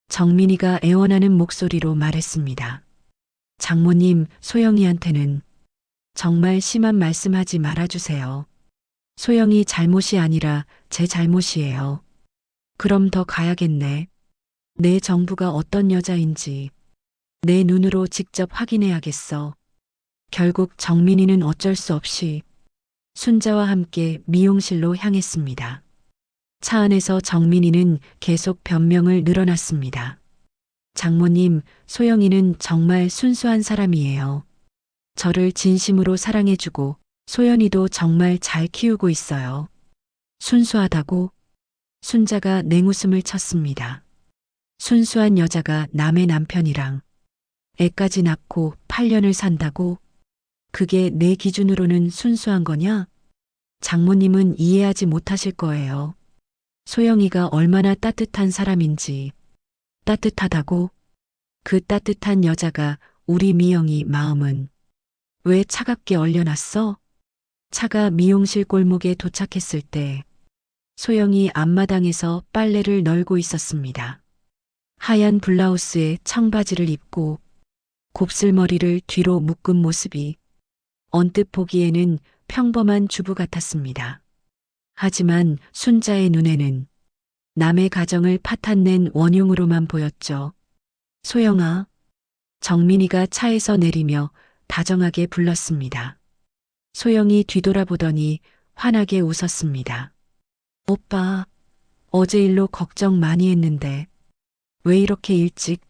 정민이가 애원하는 목소리로 말했습니다. 장모님, 소영이한테는 정말 심한 말씀하지 말아주세요. 소영이 잘못이 아니라 제 잘못이에요. 그럼 더 가야겠네. 내 정부가 어떤 여자인지 내 눈으로 직접 확인해야겠어. 결국 정민이는 어쩔 수 없이 순자와 함께 미용실로 향했습니다. 차 안에서 정민이는 계속 변명을 늘어놨습니다. 장모님, 소영이는 정말 순수한 사람이에요. 저를 진심으로 사랑해주고 소연이도 정말 잘 키우고 있어요. 순수하다고? 순자가 냉웃음을 쳤습니다. 순수한 여자가 남의 남편이랑 애까지 낳고 8년을 산다고? 그게 내 기준으로는 순수한 거냐? 장모님은 이해하지 못하실 거예요. 소영이가 얼마나 따뜻한 사람인지. 따뜻하다고? 그 따뜻한 여자가 우리 미영이 마음은 왜 차갑게 얼려놨어? 차가 미용실 골목에 도착했을 때 소영이 앞마당에서 빨래를 널고 있었습니다. 하얀 블라우스에 청바지를 입고 곱슬머리를 뒤로 묶은 모습이 언뜻 보기에는 평범한 주부 같았습니다. 하지만 순자의 눈에는 남의 가정을 파탄낸 원흉으로만 보였죠. 소영아, 정민이가 차에서 내리며 다정하게 불렀습니다. 소영이 뒤돌아보더니 환하게 웃었습니다. 오빠, 어제 일로 걱정 많이 했는데 왜 이렇게 일찍?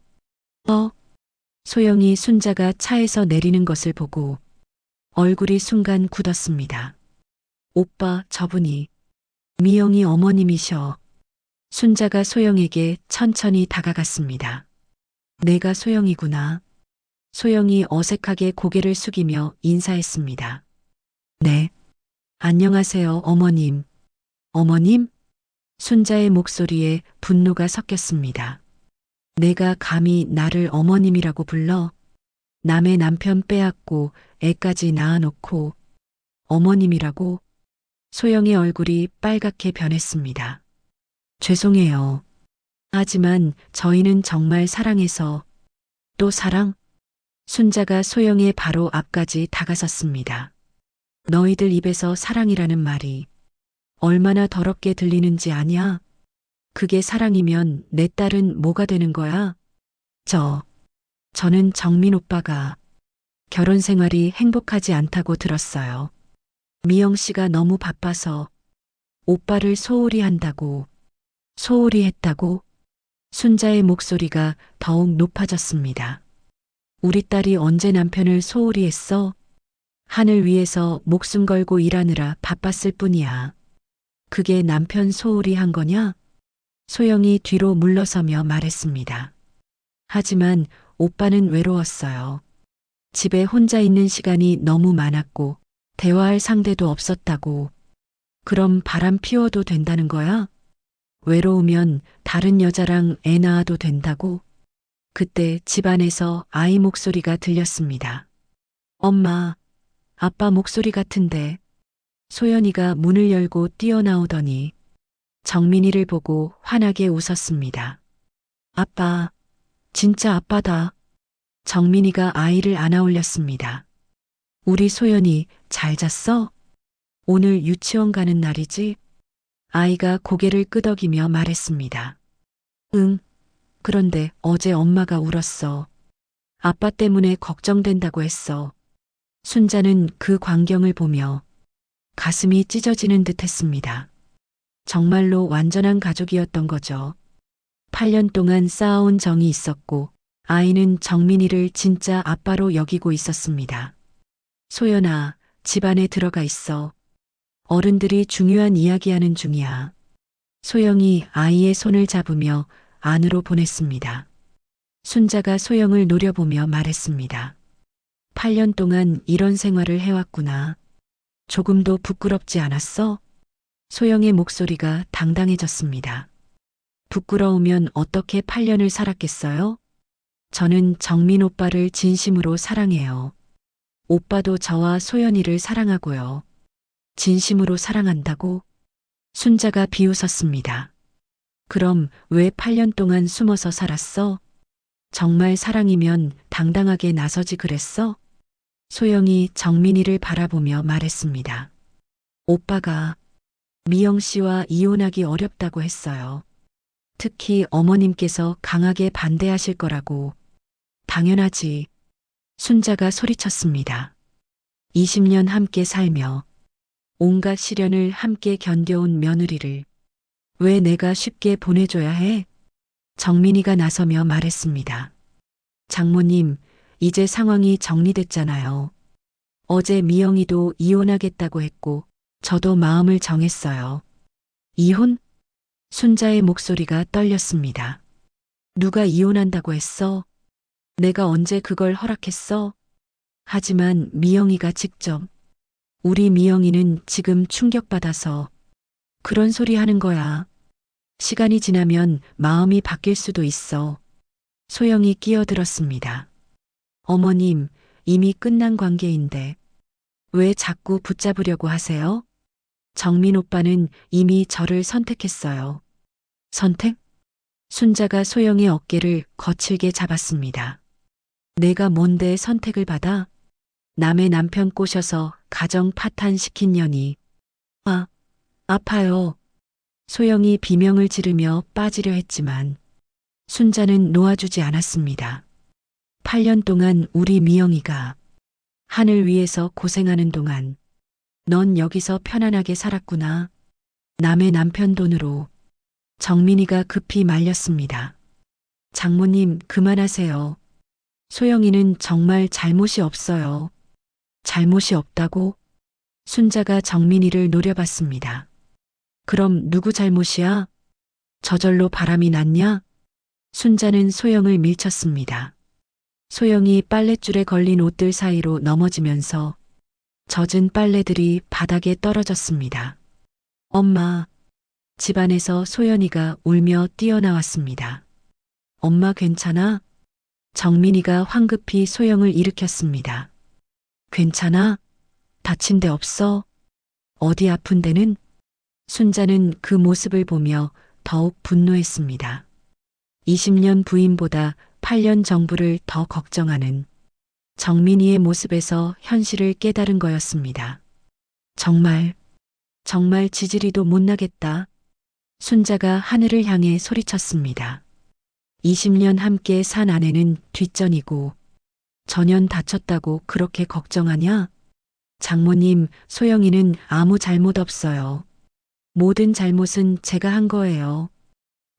소영이 순자가 차에서 내리는 것을 보고 얼굴이 순간 굳었습니다. 오빠, 저분이 미영이 어머님이셔. 순자가 소영에게 천천히 다가갔습니다. 내가 소영이구나. 소영이 어색하게 고개를 숙이며 인사했습니다. 네. 안녕하세요, 어머님. 어머님? 순자의 목소리에 분노가 섞였습니다. 내가 감히 나를 어머님이라고 불러? 남의 남편 빼앗고 애까지 낳아놓고 어머님이라고? 소영의 얼굴이 빨갛게 변했습니다. 죄송해요. 하지만 저희는 정말 사랑해서. 또 사랑? 순자가 소영의 바로 앞까지 다가섰습니다. 너희들 입에서 사랑이라는 말이 얼마나 더럽게 들리는지 아냐? 그게 사랑이면 내 딸은 뭐가 되는 거야? 저는 정민 오빠가 결혼 생활이 행복하지 않다고 들었어요. 미영 씨가 너무 바빠서 오빠를 소홀히 한다고. 소홀히 했다고? 순자의 목소리가 더욱 높아졌습니다. 우리 딸이 언제 남편을 소홀히 했어? 하늘 위에서 목숨 걸고 일하느라 바빴을 뿐이야. 그게 남편 소홀히 한 거냐? 소영이 뒤로 물러서며 말했습니다. 하지만 오빠는 외로웠어요. 집에 혼자 있는 시간이 너무 많았고 대화할 상대도 없었다고. 그럼 바람 피워도 된다는 거야? 외로우면 다른 여자랑 애 낳아도 된다고? 그때 집안에서 아이 목소리가 들렸습니다. 엄마, 아빠 목소리 같은데. 소연이가 문을 열고 뛰어나오더니 정민이를 보고 환하게 웃었습니다. 아빠, 진짜 아빠다. 정민이가 아이를 안아 올렸습니다. 우리 소연이 잘 잤어? 오늘 유치원 가는 날이지? 아이가 고개를 끄덕이며 말했습니다. 응, 그런데 어제 엄마가 울었어. 아빠 때문에 걱정된다고 했어. 순자는 그 광경을 보며 가슴이 찢어지는 듯 했습니다. 정말로 완전한 가족이었던 거죠. 8년 동안 쌓아온 정이 있었고 아이는 정민이를 진짜 아빠로 여기고 있었습니다. 소연아, 집 안에 들어가 있어. 어른들이 중요한 이야기하는 중이야. 소영이 아이의 손을 잡으며 안으로 보냈습니다. 순자가 소영을 노려보며 말했습니다. 8년 동안 이런 생활을 해왔구나. 조금도 부끄럽지 않았어? 소영의 목소리가 당당해졌습니다. 부끄러우면 어떻게 8년을 살았겠어요? 저는 정민 오빠를 진심으로 사랑해요. 오빠도 저와 소연이를 사랑하고요. 진심으로 사랑한다고? 순자가 비웃었습니다. 그럼 왜 8년 동안 숨어서 살았어? 정말 사랑이면 당당하게 나서지 그랬어? 소영이 정민이를 바라보며 말했습니다. 오빠가 미영 씨와 이혼하기 어렵다고 했어요. 특히 어머님께서 강하게 반대하실 거라고. 당연하지. 순자가 소리쳤습니다. 20년 함께 살며 온갖 시련을 함께 견뎌온 며느리를 왜 내가 쉽게 보내줘야 해? 정민이가 나서며 말했습니다. 장모님, 이제 상황이 정리됐잖아요. 어제 미영이도 이혼하겠다고 했고 저도 마음을 정했어요. 이혼? 순자의 목소리가 떨렸습니다. 누가 이혼한다고 했어? 내가 언제 그걸 허락했어? 하지만 미영이가 직접. 우리 미영이는 지금 충격받아서 그런 소리 하는 거야. 시간이 지나면 마음이 바뀔 수도 있어. 소영이 끼어들었습니다. 어머님, 이미 끝난 관계인데 왜 자꾸 붙잡으려고 하세요? 정민 오빠는 이미 저를 선택했어요. 선택? 순자가 소영의 어깨를 거칠게 잡았습니다. 내가 뭔데 선택을 받아? 남의 남편 꼬셔서 가정 파탄시킨 년이. 아파요. 소영이 비명을 지르며 빠지려 했지만 순자는 놓아주지 않았습니다. 8년 동안 우리 미영이가 하늘 위에서 고생하는 동안 넌 여기서 편안하게 살았구나. 남의 남편 돈으로. 정민이가 급히 말렸습니다. 장모님, 그만하세요. 소영이는 정말 잘못이 없어요. 잘못이 없다고? 순자가 정민이를 노려봤습니다. 그럼 누구 잘못이야? 저절로 바람이 났냐? 순자는 소영을 밀쳤습니다. 소영이 빨랫줄에 걸린 옷들 사이로 넘어지면서 젖은 빨래들이 바닥에 떨어졌습니다. 엄마, 집안에서 소연이가 울며 뛰어나왔습니다. 엄마 괜찮아? 정민이가 황급히 소영을 일으켰습니다. 괜찮아? 다친 데 없어? 어디 아픈 데는? 순자는 그 모습을 보며 더욱 분노했습니다. 20년 부인보다 8년 정부를 더 걱정하는 정민이의 모습에서 현실을 깨달은 거였습니다. 정말 지지리도 못 나겠다. 순자가 하늘을 향해 소리쳤습니다. 20년 함께 산 아내는 뒷전이고 전연 다쳤다고 그렇게 걱정하냐? 장모님, 소영이는 아무 잘못 없어요. 모든 잘못은 제가 한 거예요.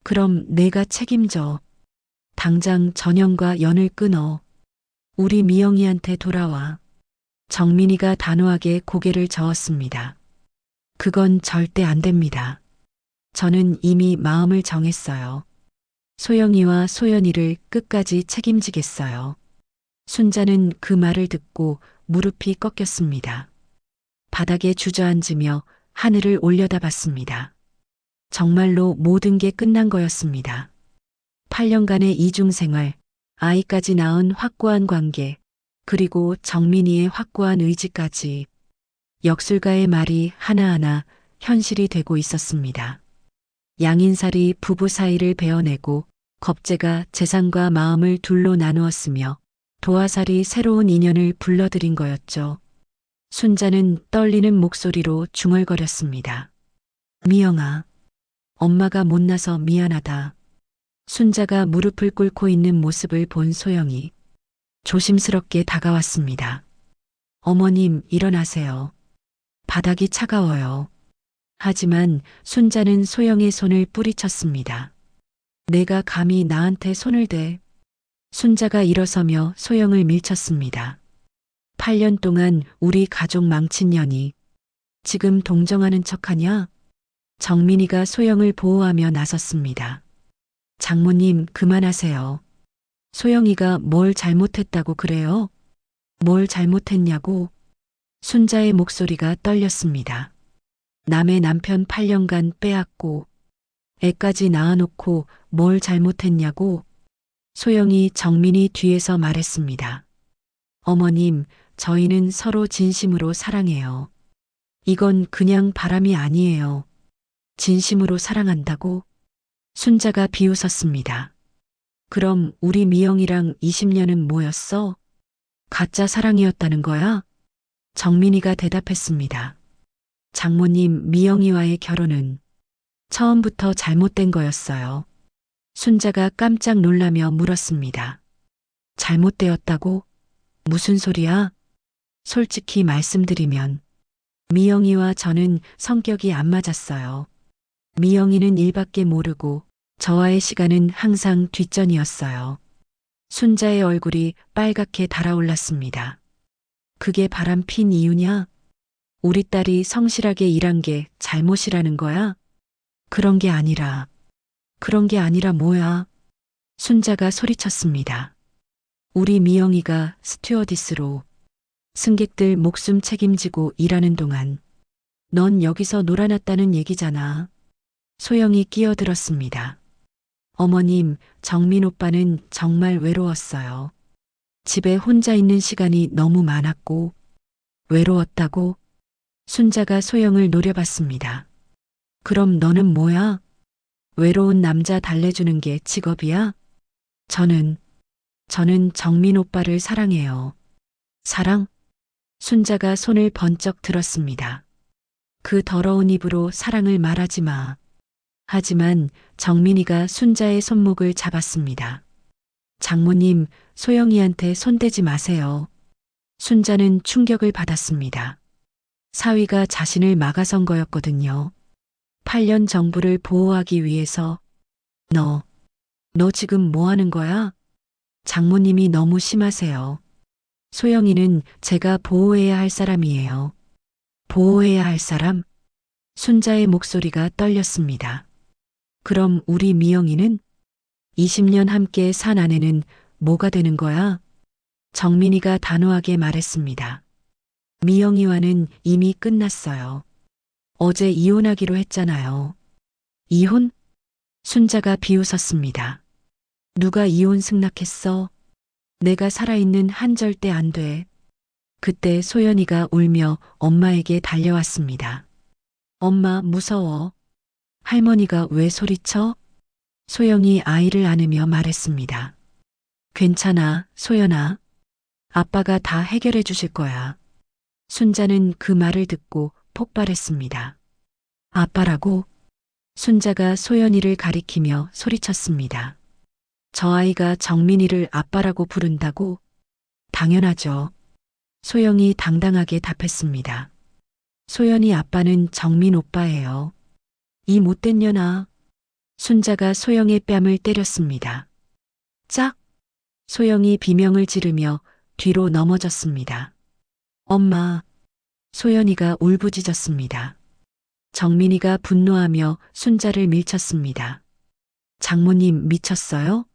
그럼 내가 책임져. 당장 전연과 연을 끊어. 우리 미영이한테 돌아와. 정민이가 단호하게 고개를 저었습니다. 그건 절대 안 됩니다. 저는 이미 마음을 정했어요. 소영이와 소연이를 끝까지 책임지겠어요. 순자는 그 말을 듣고 무릎이 꺾였습니다. 바닥에 주저앉으며 하늘을 올려다봤습니다. 정말로 모든 게 끝난 거였습니다. 8년간의 이중생활, 아이까지 낳은 확고한 관계, 그리고 정민이의 확고한 의지까지 역술가의 말이 하나하나 현실이 되고 있었습니다. 양인살이 부부 사이를 베어내고 겁재가 재산과 마음을 둘로 나누었으며 도화살이 새로운 인연을 불러들인 거였죠. 순자는 떨리는 목소리로 중얼거렸습니다. 미영아, 엄마가 못나서 미안하다. 순자가 무릎을 꿇고 있는 모습을 본 소영이 조심스럽게 다가왔습니다. 어머님, 일어나세요. 바닥이 차가워요. 하지만 순자는 소영의 손을 뿌리쳤습니다. 내가 감히 나한테 손을 대. 순자가 일어서며 소영을 밀쳤습니다. 8년 동안 우리 가족 망친 년이 지금 동정하는 척하냐? 정민이가 소영을 보호하며 나섰습니다. 장모님, 그만하세요. 소영이가 뭘 잘못했다고 그래요? 뭘 잘못했냐고? 순자의 목소리가 떨렸습니다. 남의 남편 8년간 빼앗고 애까지 낳아놓고 뭘 잘못했냐고? 소영이 정민이 뒤에서 말했습니다. 어머님, 저희는 서로 진심으로 사랑해요. 이건 그냥 바람이 아니에요. 진심으로 사랑한다고? 순자가 비웃었습니다. 그럼 우리 미영이랑 20년은 뭐였어? 가짜 사랑이었다는 거야? 정민이가 대답했습니다. 장모님, 미영이와의 결혼은 처음부터 잘못된 거였어요. 순자가 깜짝 놀라며 물었습니다. 잘못되었다고? 무슨 소리야? 솔직히 말씀드리면 미영이와 저는 성격이 안 맞았어요. 미영이는 일밖에 모르고 저와의 시간은 항상 뒷전이었어요. 순자의 얼굴이 빨갛게 달아올랐습니다. 그게 바람핀 이유냐? 우리 딸이 성실하게 일한 게 잘못이라는 거야? 그런 게 아니라 뭐야? 순자가 소리쳤습니다. 우리 미영이가 스튜어디스로 승객들 목숨 책임지고 일하는 동안 넌 여기서 놀아났다는 얘기잖아. 소영이 끼어들었습니다. 어머님, 정민 오빠는 정말 외로웠어요. 집에 혼자 있는 시간이 너무 많았고 외로웠다고? 순자가 소영을 노려봤습니다. 그럼 너는 뭐야? 외로운 남자 달래주는 게 직업이야? 저는 정민 오빠를 사랑해요. 사랑? 순자가 손을 번쩍 들었습니다. 그 더러운 입으로 사랑을 말하지 마. 하지만 정민이가 순자의 손목을 잡았습니다. 장모님, 소영이한테 손대지 마세요. 순자는 충격을 받았습니다. 사위가 자신을 막아선 거였거든요. 8년 정부를 보호하기 위해서 너 지금 뭐 하는 거야? 장모님이 너무 심하세요. 소영이는 제가 보호해야 할 사람이에요. 보호해야 할 사람? 순자의 목소리가 떨렸습니다. 그럼 우리 미영이는? 20년 함께 산 아내는 뭐가 되는 거야? 정민이가 단호하게 말했습니다. 미영이와는 이미 끝났어요. 어제 이혼하기로 했잖아요. 이혼? 순자가 비웃었습니다. 누가 이혼 승낙했어? 내가 살아있는 한 절대 안 돼. 그때 소연이가 울며 엄마에게 달려왔습니다. 엄마, 무서워. 할머니가 왜 소리쳐? 소영이 아이를 안으며 말했습니다. 괜찮아, 소연아. 아빠가 다 해결해 주실 거야. 순자는 그 말을 듣고 폭발했습니다. 아빠라고? 순자가 소연이를 가리키며 소리쳤습니다. 저 아이가 정민이를 아빠라고 부른다고? 당연하죠. 소영이 당당하게 답했습니다. 소연이 아빠는 정민 오빠예요. 이 못된 년아. 순자가 소영의 뺨을 때렸습니다. 짝! 소영이 비명을 지르며 뒤로 넘어졌습니다. 엄마. 소연이가 울부짖었습니다. 정민이가 분노하며 순자를 밀쳤습니다. 장모님, 미쳤어요?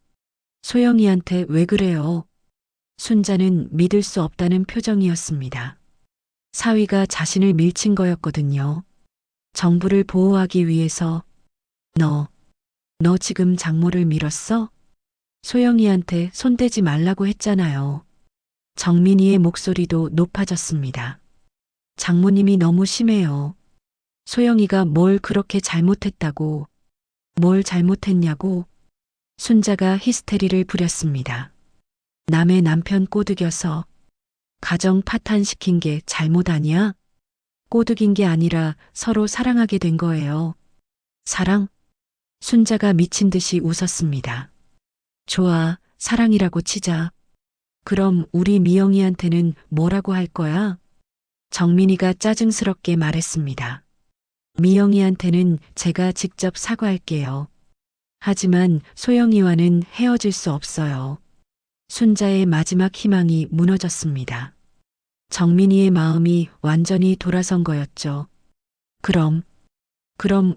소영이한테 왜 그래요? 순자는 믿을 수 없다는 표정이었습니다. 사위가 자신을 밀친 거였거든요. 정부를 보호하기 위해서 너 지금 장모를 밀었어? 소영이한테 손대지 말라고 했잖아요. 정민이의 목소리도 높아졌습니다. 장모님이 너무 심해요. 소영이가 뭘 그렇게 잘못했다고, 뭘 잘못했냐고 순자가 히스테리를 부렸습니다. 남의 남편 꼬드겨서 가정 파탄시킨 게 잘못 아니야? 꼬드긴 게 아니라 서로 사랑하게 된 거예요. 사랑? 순자가 미친 듯이 웃었습니다. 좋아, 사랑이라고 치자. 그럼 우리 미영이한테는 뭐라고 할 거야? 정민이가 짜증스럽게 말했습니다. 미영이한테는 제가 직접 사과할게요. 하지만 소영이와는 헤어질 수 없어요. 순자의 마지막 희망이 무너졌습니다. 정민이의 마음이 완전히 돌아선 거였죠. 그럼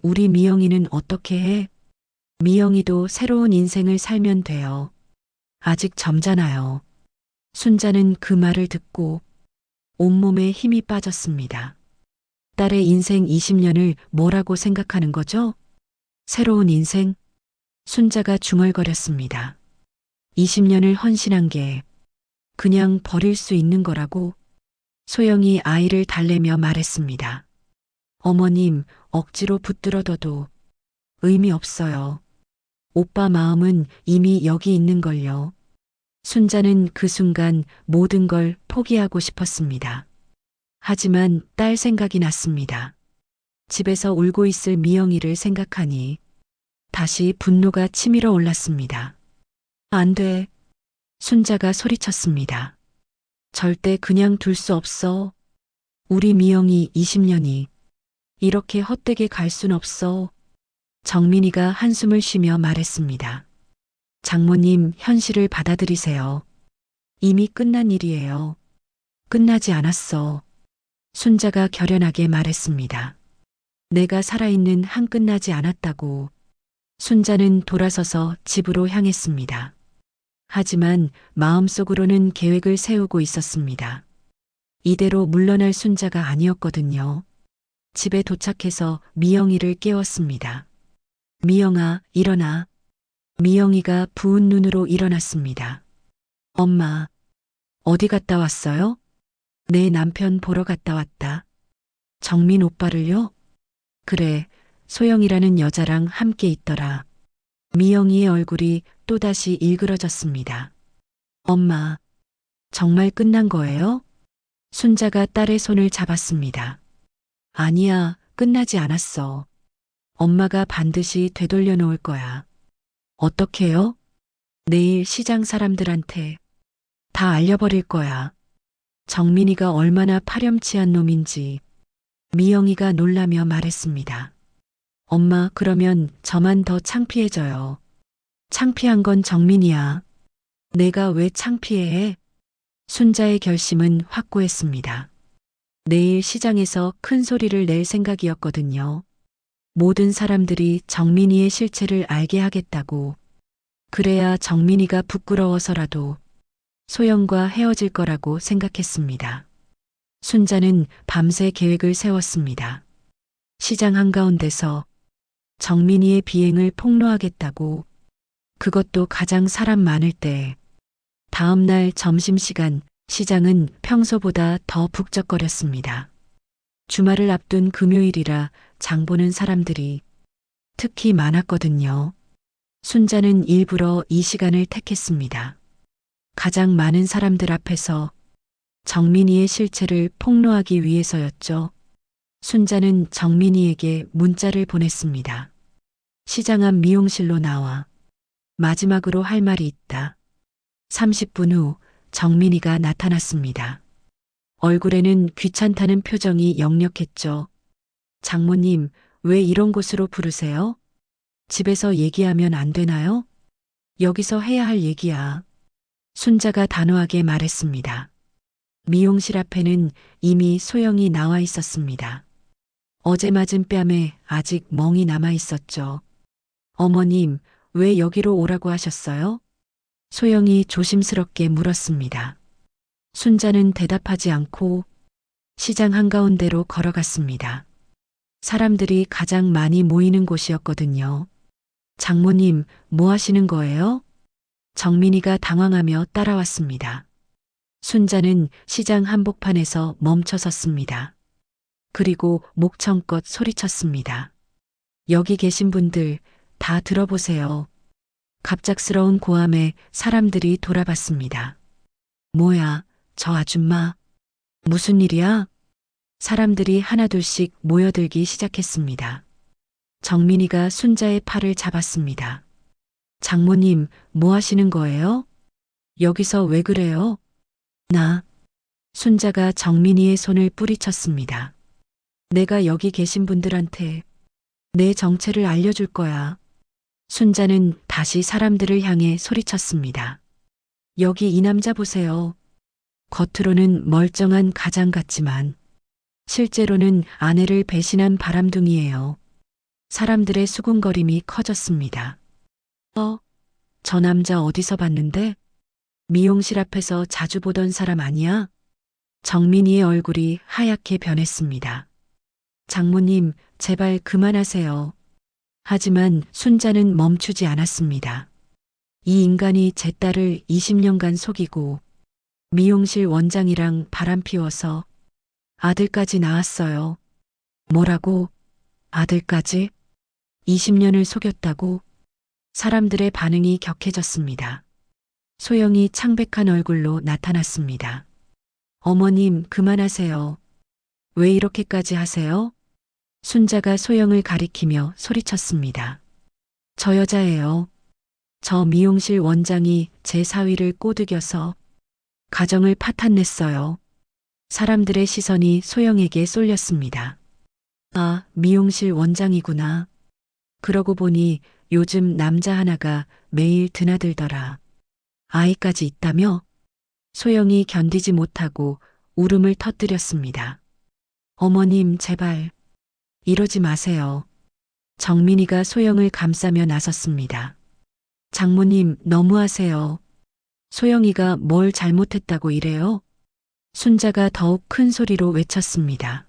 우리 미영이는 어떻게 해? 미영이도 새로운 인생을 살면 돼요. 아직 젊잖아요. 순자는 그 말을 듣고 온몸에 힘이 빠졌습니다. 딸의 인생 20년을 뭐라고 생각하는 거죠? 새로운 인생? 순자가 중얼거렸습니다. 20년을 헌신한 게 그냥 버릴 수 있는 거라고 소영이 아이를 달래며 말했습니다. 어머님, 억지로 붙들어둬도 의미 없어요. 오빠 마음은 이미 여기 있는걸요. 순자는 그 순간 모든 걸 포기하고 싶었습니다. 하지만 딸 생각이 났습니다. 집에서 울고 있을 미영이를 생각하니 다시 분노가 치밀어 올랐습니다. 안 돼. 순자가 소리쳤습니다. 절대 그냥 둘 수 없어. 우리 미영이 20년이 이렇게 헛되게 갈 순 없어. 정민이가 한숨을 쉬며 말했습니다. 장모님, 현실을 받아들이세요. 이미 끝난 일이에요. 끝나지 않았어. 순자가 결연하게 말했습니다. 내가 살아있는 한 끝나지 않았다고. 순자는 돌아서서 집으로 향했습니다. 하지만 마음속으로는 계획을 세우고 있었습니다. 이대로 물러날 순자가 아니었거든요. 집에 도착해서 미영이를 깨웠습니다. 미영아, 일어나. 미영이가 부은 눈으로 일어났습니다. 엄마, 어디 갔다 왔어요? 내 남편 보러 갔다 왔다. 정민 오빠를요? 그래, 소영이라는 여자랑 함께 있더라. 미영이의 얼굴이 또다시 일그러졌습니다. 엄마, 정말 끝난 거예요? 순자가 딸의 손을 잡았습니다. 아니야, 끝나지 않았어. 엄마가 반드시 되돌려 놓을 거야. 어떻게요? 내일 시장 사람들한테 다 알려버릴 거야. 정민이가 얼마나 파렴치한 놈인지 미영이가 놀라며 말했습니다. 엄마, 그러면 저만 더 창피해져요. 창피한 건 정민이야. 내가 왜 창피해? 순자의 결심은 확고했습니다. 내일 시장에서 큰 소리를 낼 생각이었거든요. 모든 사람들이 정민이의 실체를 알게 하겠다고. 그래야 정민이가 부끄러워서라도 소영과 헤어질 거라고 생각했습니다. 순자는 밤새 계획을 세웠습니다. 시장 한가운데서 정민이의 비행을 폭로하겠다고. 그것도 가장 사람 많을 때. 다음 날 점심시간 시장은 평소보다 더 북적거렸습니다. 주말을 앞둔 금요일이라 장 보는 사람들이 특히 많았거든요. 순자는 일부러 이 시간을 택했습니다. 가장 많은 사람들 앞에서 정민이의 실체를 폭로하기 위해서였죠. 순자는 정민이에게 문자를 보냈습니다. 시장 앞 미용실로 나와. 마지막으로 할 말이 있다. 30분 후 정민이가 나타났습니다. 얼굴에는 귀찮다는 표정이 역력했죠. 장모님, 왜 이런 곳으로 부르세요? 집에서 얘기하면 안 되나요? 여기서 해야 할 얘기야. 순자가 단호하게 말했습니다. 미용실 앞에는 이미 소영이 나와 있었습니다. 어제 맞은 뺨에 아직 멍이 남아 있었죠. 어머님, 왜 여기로 오라고 하셨어요? 소영이 조심스럽게 물었습니다. 순자는 대답하지 않고 시장 한가운데로 걸어갔습니다. 사람들이 가장 많이 모이는 곳이었거든요. 장모님, 뭐 하시는 거예요? 정민이가 당황하며 따라왔습니다. 순자는 시장 한복판에서 멈춰 섰습니다. 그리고 목청껏 소리쳤습니다. 여기 계신 분들 다 들어보세요. 갑작스러운 고함에 사람들이 돌아봤습니다. 뭐야, 저 아줌마. 무슨 일이야? 사람들이 하나둘씩 모여들기 시작했습니다. 정민이가 순자의 팔을 잡았습니다. 장모님, 뭐 하시는 거예요? 여기서 왜 그래요? 순자가 정민이의 손을 뿌리쳤습니다. 내가 여기 계신 분들한테 내 정체를 알려줄 거야. 순자는 다시 사람들을 향해 소리쳤습니다. 여기 이 남자 보세요. 겉으로는 멀쩡한 가장 같지만 실제로는 아내를 배신한 바람둥이에요. 사람들의 수군거림이 커졌습니다. 저 남자 어디서 봤는데? 미용실 앞에서 자주 보던 사람 아니야? 정민이의 얼굴이 하얗게 변했습니다. 장모님, 제발 그만하세요. 하지만 순자는 멈추지 않았습니다. 이 인간이 제 딸을 20년간 속이고 미용실 원장이랑 바람 피워서 아들까지 낳았어요. 뭐라고? 아들까지? 20년을 속였다고? 사람들의 반응이 격해졌습니다. 소영이 창백한 얼굴로 나타났습니다. 어머님, 그만하세요. 왜 이렇게까지 하세요? 순자가 소영을 가리키며 소리쳤습니다. 저 여자예요. 저 미용실 원장이 제 사위를 꼬드겨서 가정을 파탄냈어요. 사람들의 시선이 소영에게 쏠렸습니다. 아, 미용실 원장이구나. 그러고 보니 요즘 남자 하나가 매일 드나들더라. 아이까지 있다며? 소영이 견디지 못하고 울음을 터뜨렸습니다. 어머님, 제발 이러지 마세요. 정민이가 소영을 감싸며 나섰습니다. 장모님, 너무하세요. 소영이가 뭘 잘못했다고 이래요? 순자가 더욱 큰 소리로 외쳤습니다.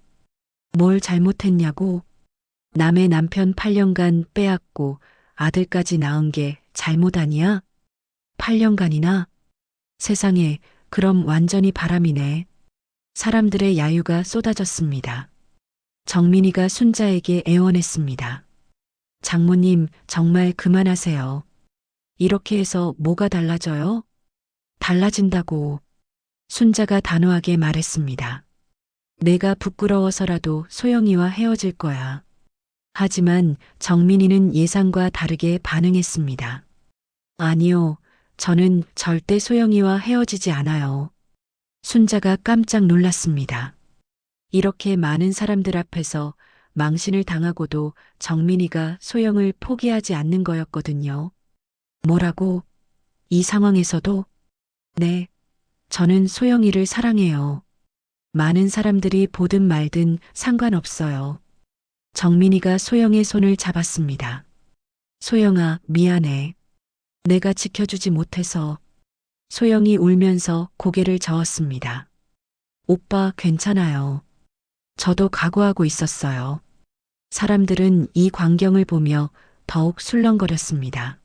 뭘 잘못했냐고? 남의 남편 8년간 빼앗고 아들까지 낳은 게 잘못 아니야? 8년간이나? 세상에, 그럼 완전히 바람이네. 사람들의 야유가 쏟아졌습니다. 정민이가 순자에게 애원했습니다. 장모님, 정말 그만하세요. 이렇게 해서 뭐가 달라져요? 달라진다고. 순자가 단호하게 말했습니다. 내가 부끄러워서라도 소영이와 헤어질 거야. 하지만 정민이는 예상과 다르게 반응했습니다. 아니요, 저는 절대 소영이와 헤어지지 않아요. 순자가 깜짝 놀랐습니다. 이렇게 많은 사람들 앞에서 망신을 당하고도 정민이가 소영을 포기하지 않는 거였거든요. 뭐라고? 이 상황에서도? 네, 저는 소영이를 사랑해요. 많은 사람들이 보든 말든 상관없어요. 정민이가 소영의 손을 잡았습니다. 소영아, 미안해. 내가 지켜주지 못해서. 소영이 울면서 고개를 저었습니다. 오빠, 괜찮아요. 저도 각오하고 있었어요. 사람들은 이 광경을 보며 더욱 술렁거렸습니다.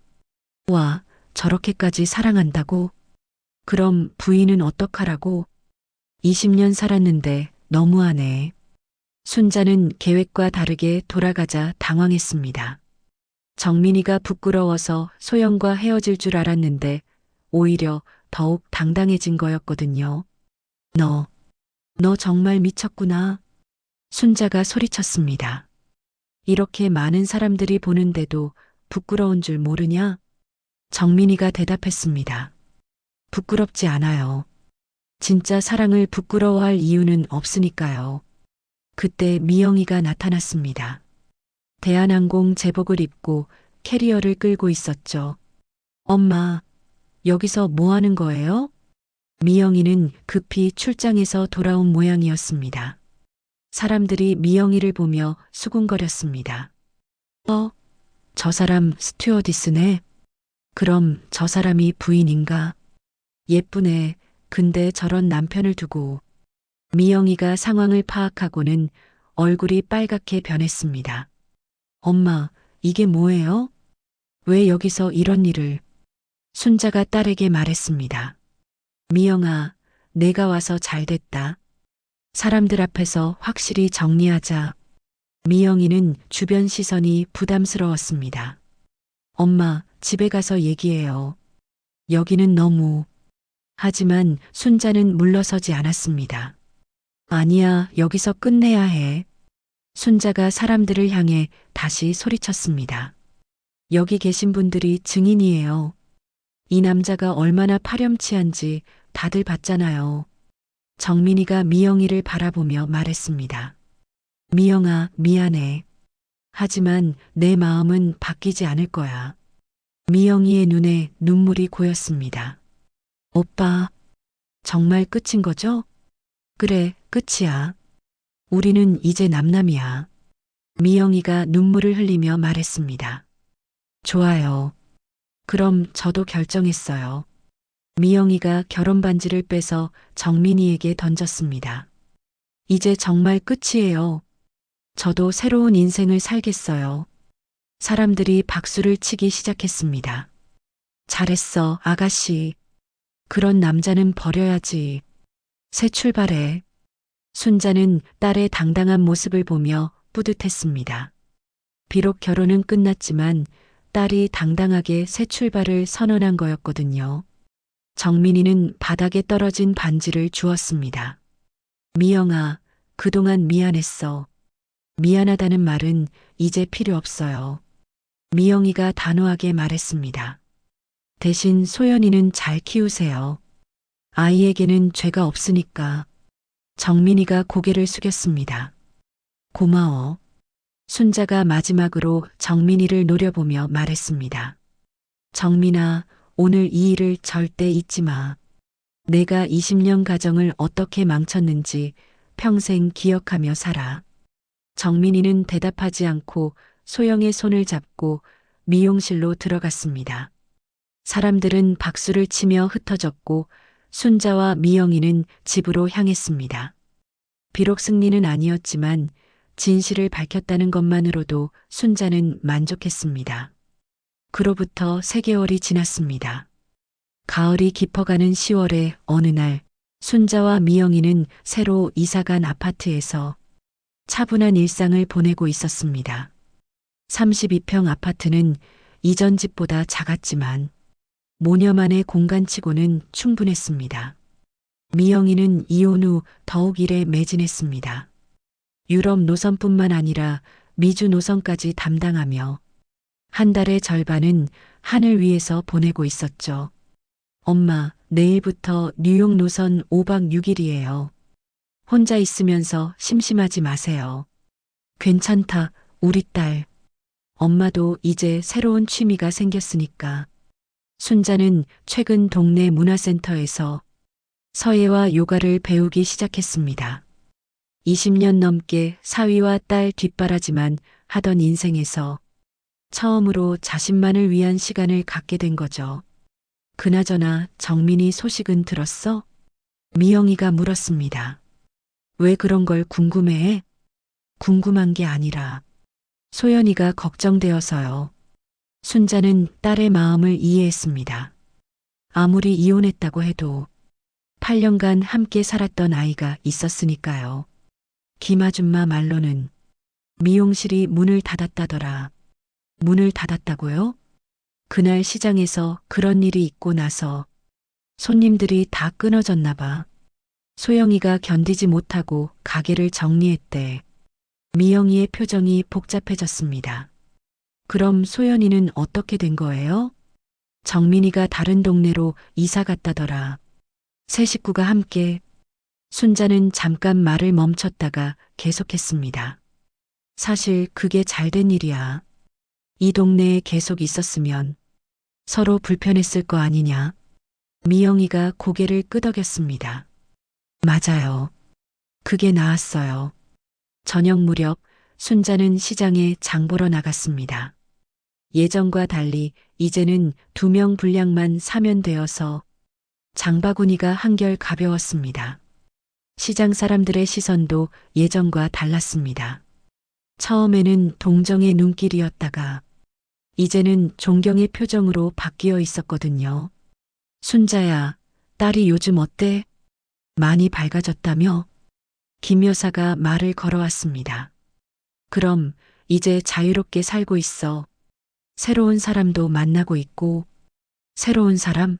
와, 저렇게까지 사랑한다고? 그럼 부인은 어떡하라고? 20년 살았는데 너무하네. 순자는 계획과 다르게 돌아가자 당황했습니다. 정민이가 부끄러워서 소영과 헤어질 줄 알았는데 오히려 더욱 당당해진 거였거든요. 너 정말 미쳤구나. 순자가 소리쳤습니다. 이렇게 많은 사람들이 보는데도 부끄러운 줄 모르냐? 정민이가 대답했습니다. 부끄럽지 않아요. 진짜 사랑을 부끄러워할 이유는 없으니까요. 그때 미영이가 나타났습니다. 대한항공 제복을 입고 캐리어를 끌고 있었죠. 엄마, 여기서 뭐 하는 거예요? 미영이는 급히 출장에서 돌아온 모양이었습니다. 사람들이 미영이를 보며 수군거렸습니다. 저 사람 스튜어디스네. 그럼 저 사람이 부인인가? 예쁘네. 근데 저런 남편을 두고. 미영이가 상황을 파악하고는 얼굴이 빨갛게 변했습니다. 엄마, 이게 뭐예요? 왜 여기서 이런 일을? 순자가 딸에게 말했습니다. 미영아, 내가 와서 잘 됐다. 사람들 앞에서 확실히 정리하자. 미영이는 주변 시선이 부담스러웠습니다. 엄마, 집에 가서 얘기해요. 여기는 너무. 하지만 순자는 물러서지 않았습니다. 아니야, 여기서 끝내야 해. 순자가 사람들을 향해 다시 소리쳤습니다. 여기 계신 분들이 증인이에요. 이 남자가 얼마나 파렴치한지 다들 봤잖아요. 정민이가 미영이를 바라보며 말했습니다. 미영아, 미안해. 하지만 내 마음은 바뀌지 않을 거야. 미영이의 눈에 눈물이 고였습니다. 오빠, 정말 끝인 거죠? 그래, 끝이야. 우리는 이제 남남이야. 미영이가 눈물을 흘리며 말했습니다. 좋아요. 그럼 저도 결정했어요. 미영이가 결혼 반지를 빼서 정민이에게 던졌습니다. 이제 정말 끝이에요. 저도 새로운 인생을 살겠어요. 사람들이 박수를 치기 시작했습니다. 잘했어, 아가씨. 그런 남자는 버려야지. 새 출발해. 순자는 딸의 당당한 모습을 보며 뿌듯했습니다. 비록 결혼은 끝났지만 딸이 당당하게 새 출발을 선언한 거였거든요. 정민이는 바닥에 떨어진 반지를 주었습니다. 미영아, 그동안 미안했어. 미안하다는 말은 이제 필요 없어요. 미영이가 단호하게 말했습니다. 대신 소연이는 잘 키우세요. 아이에게는 죄가 없으니까. 정민이가 고개를 숙였습니다. 고마워. 순자가 마지막으로 정민이를 노려보며 말했습니다. 정민아, 오늘 이 일을 절대 잊지 마. 내가 20년 가정을 어떻게 망쳤는지 평생 기억하며 살아. 정민이는 대답하지 않고 소영의 손을 잡고 미용실로 들어갔습니다. 사람들은 박수를 치며 흩어졌고 순자와 미영이는 집으로 향했습니다. 비록 승리는 아니었지만 진실을 밝혔다는 것만으로도 순자는 만족했습니다. 그로부터 3개월이 지났습니다. 가을이 깊어가는 10월의 어느 날 순자와 미영이는 새로 이사간 아파트에서 차분한 일상을 보내고 있었습니다. 32평 아파트는 이전 집보다 작았지만 모녀만의 공간치고는 충분했습니다. 미영이는 이혼 후 더욱 일에 매진했습니다. 유럽 노선뿐만 아니라 미주 노선까지 담당하며 한 달의 절반은 하늘 위에서 보내고 있었죠. 엄마, 내일부터 뉴욕 노선 5박 6일이에요. 혼자 있으면서 심심하지 마세요. 괜찮다, 우리 딸. 엄마도 이제 새로운 취미가 생겼으니까. 순자는 최근 동네 문화센터에서 서예와 요가를 배우기 시작했습니다. 20년 넘게 사위와 딸 뒷바라지만 하던 인생에서 처음으로 자신만을 위한 시간을 갖게 된 거죠. 그나저나 정민이 소식은 들었어? 미영이가 물었습니다. 왜 그런 걸 궁금해해? 궁금한 게 아니라 소연이가 걱정되어서요. 순자는 딸의 마음을 이해했습니다. 아무리 이혼했다고 해도 8년간 함께 살았던 아이가 있었으니까요. 김아줌마 말로는 미용실이 문을 닫았다더라. 문을 닫았다고요? 그날 시장에서 그런 일이 있고 나서 손님들이 다 끊어졌나 봐. 소영이가 견디지 못하고 가게를 정리했대. 미영이의 표정이 복잡해졌습니다. 그럼 소연이는 어떻게 된 거예요? 정민이가 다른 동네로 이사 갔다더라. 세 식구가 함께. 순자는 잠깐 말을 멈췄다가 계속했습니다. 사실 그게 잘된 일이야. 이 동네에 계속 있었으면 서로 불편했을 거 아니냐. 미영이가 고개를 끄덕였습니다. 맞아요. 그게 나았어요. 저녁 무렵 순자는 시장에 장 보러 나갔습니다. 예전과 달리 이제는 2명 분량만 사면 되어서 장바구니가 한결 가벼웠습니다. 시장 사람들의 시선도 예전과 달랐습니다. 처음에는 동정의 눈길이었다가 이제는 존경의 표정으로 바뀌어 있었거든요. 순자야, 딸이 요즘 어때? 많이 밝아졌다며? 김 여사가 말을 걸어왔습니다. 그럼 이제 자유롭게 살고 있어. 새로운 사람도 만나고 있고. 새로운 사람?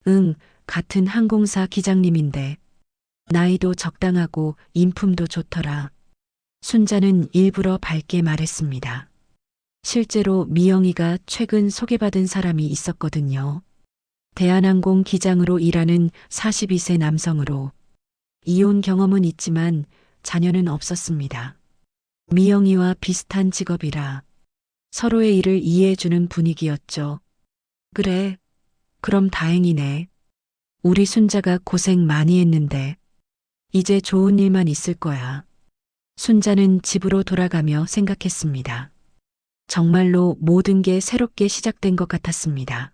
응, 같은 항공사 기장님인데. 나이도 적당하고 인품도 좋더라. 순자는 일부러 밝게 말했습니다. 실제로 미영이가 최근 소개받은 사람이 있었거든요. 대한항공 기장으로 일하는 42세 남성으로 이혼 경험은 있지만 자녀는 없었습니다. 미영이와 비슷한 직업이라 서로의 일을 이해해주는 분위기였죠. 그래, 그럼 다행이네. 우리 순자가 고생 많이 했는데 이제 좋은 일만 있을 거야. 순자는 집으로 돌아가며 생각했습니다. 정말로 모든 게 새롭게 시작된 것 같았습니다.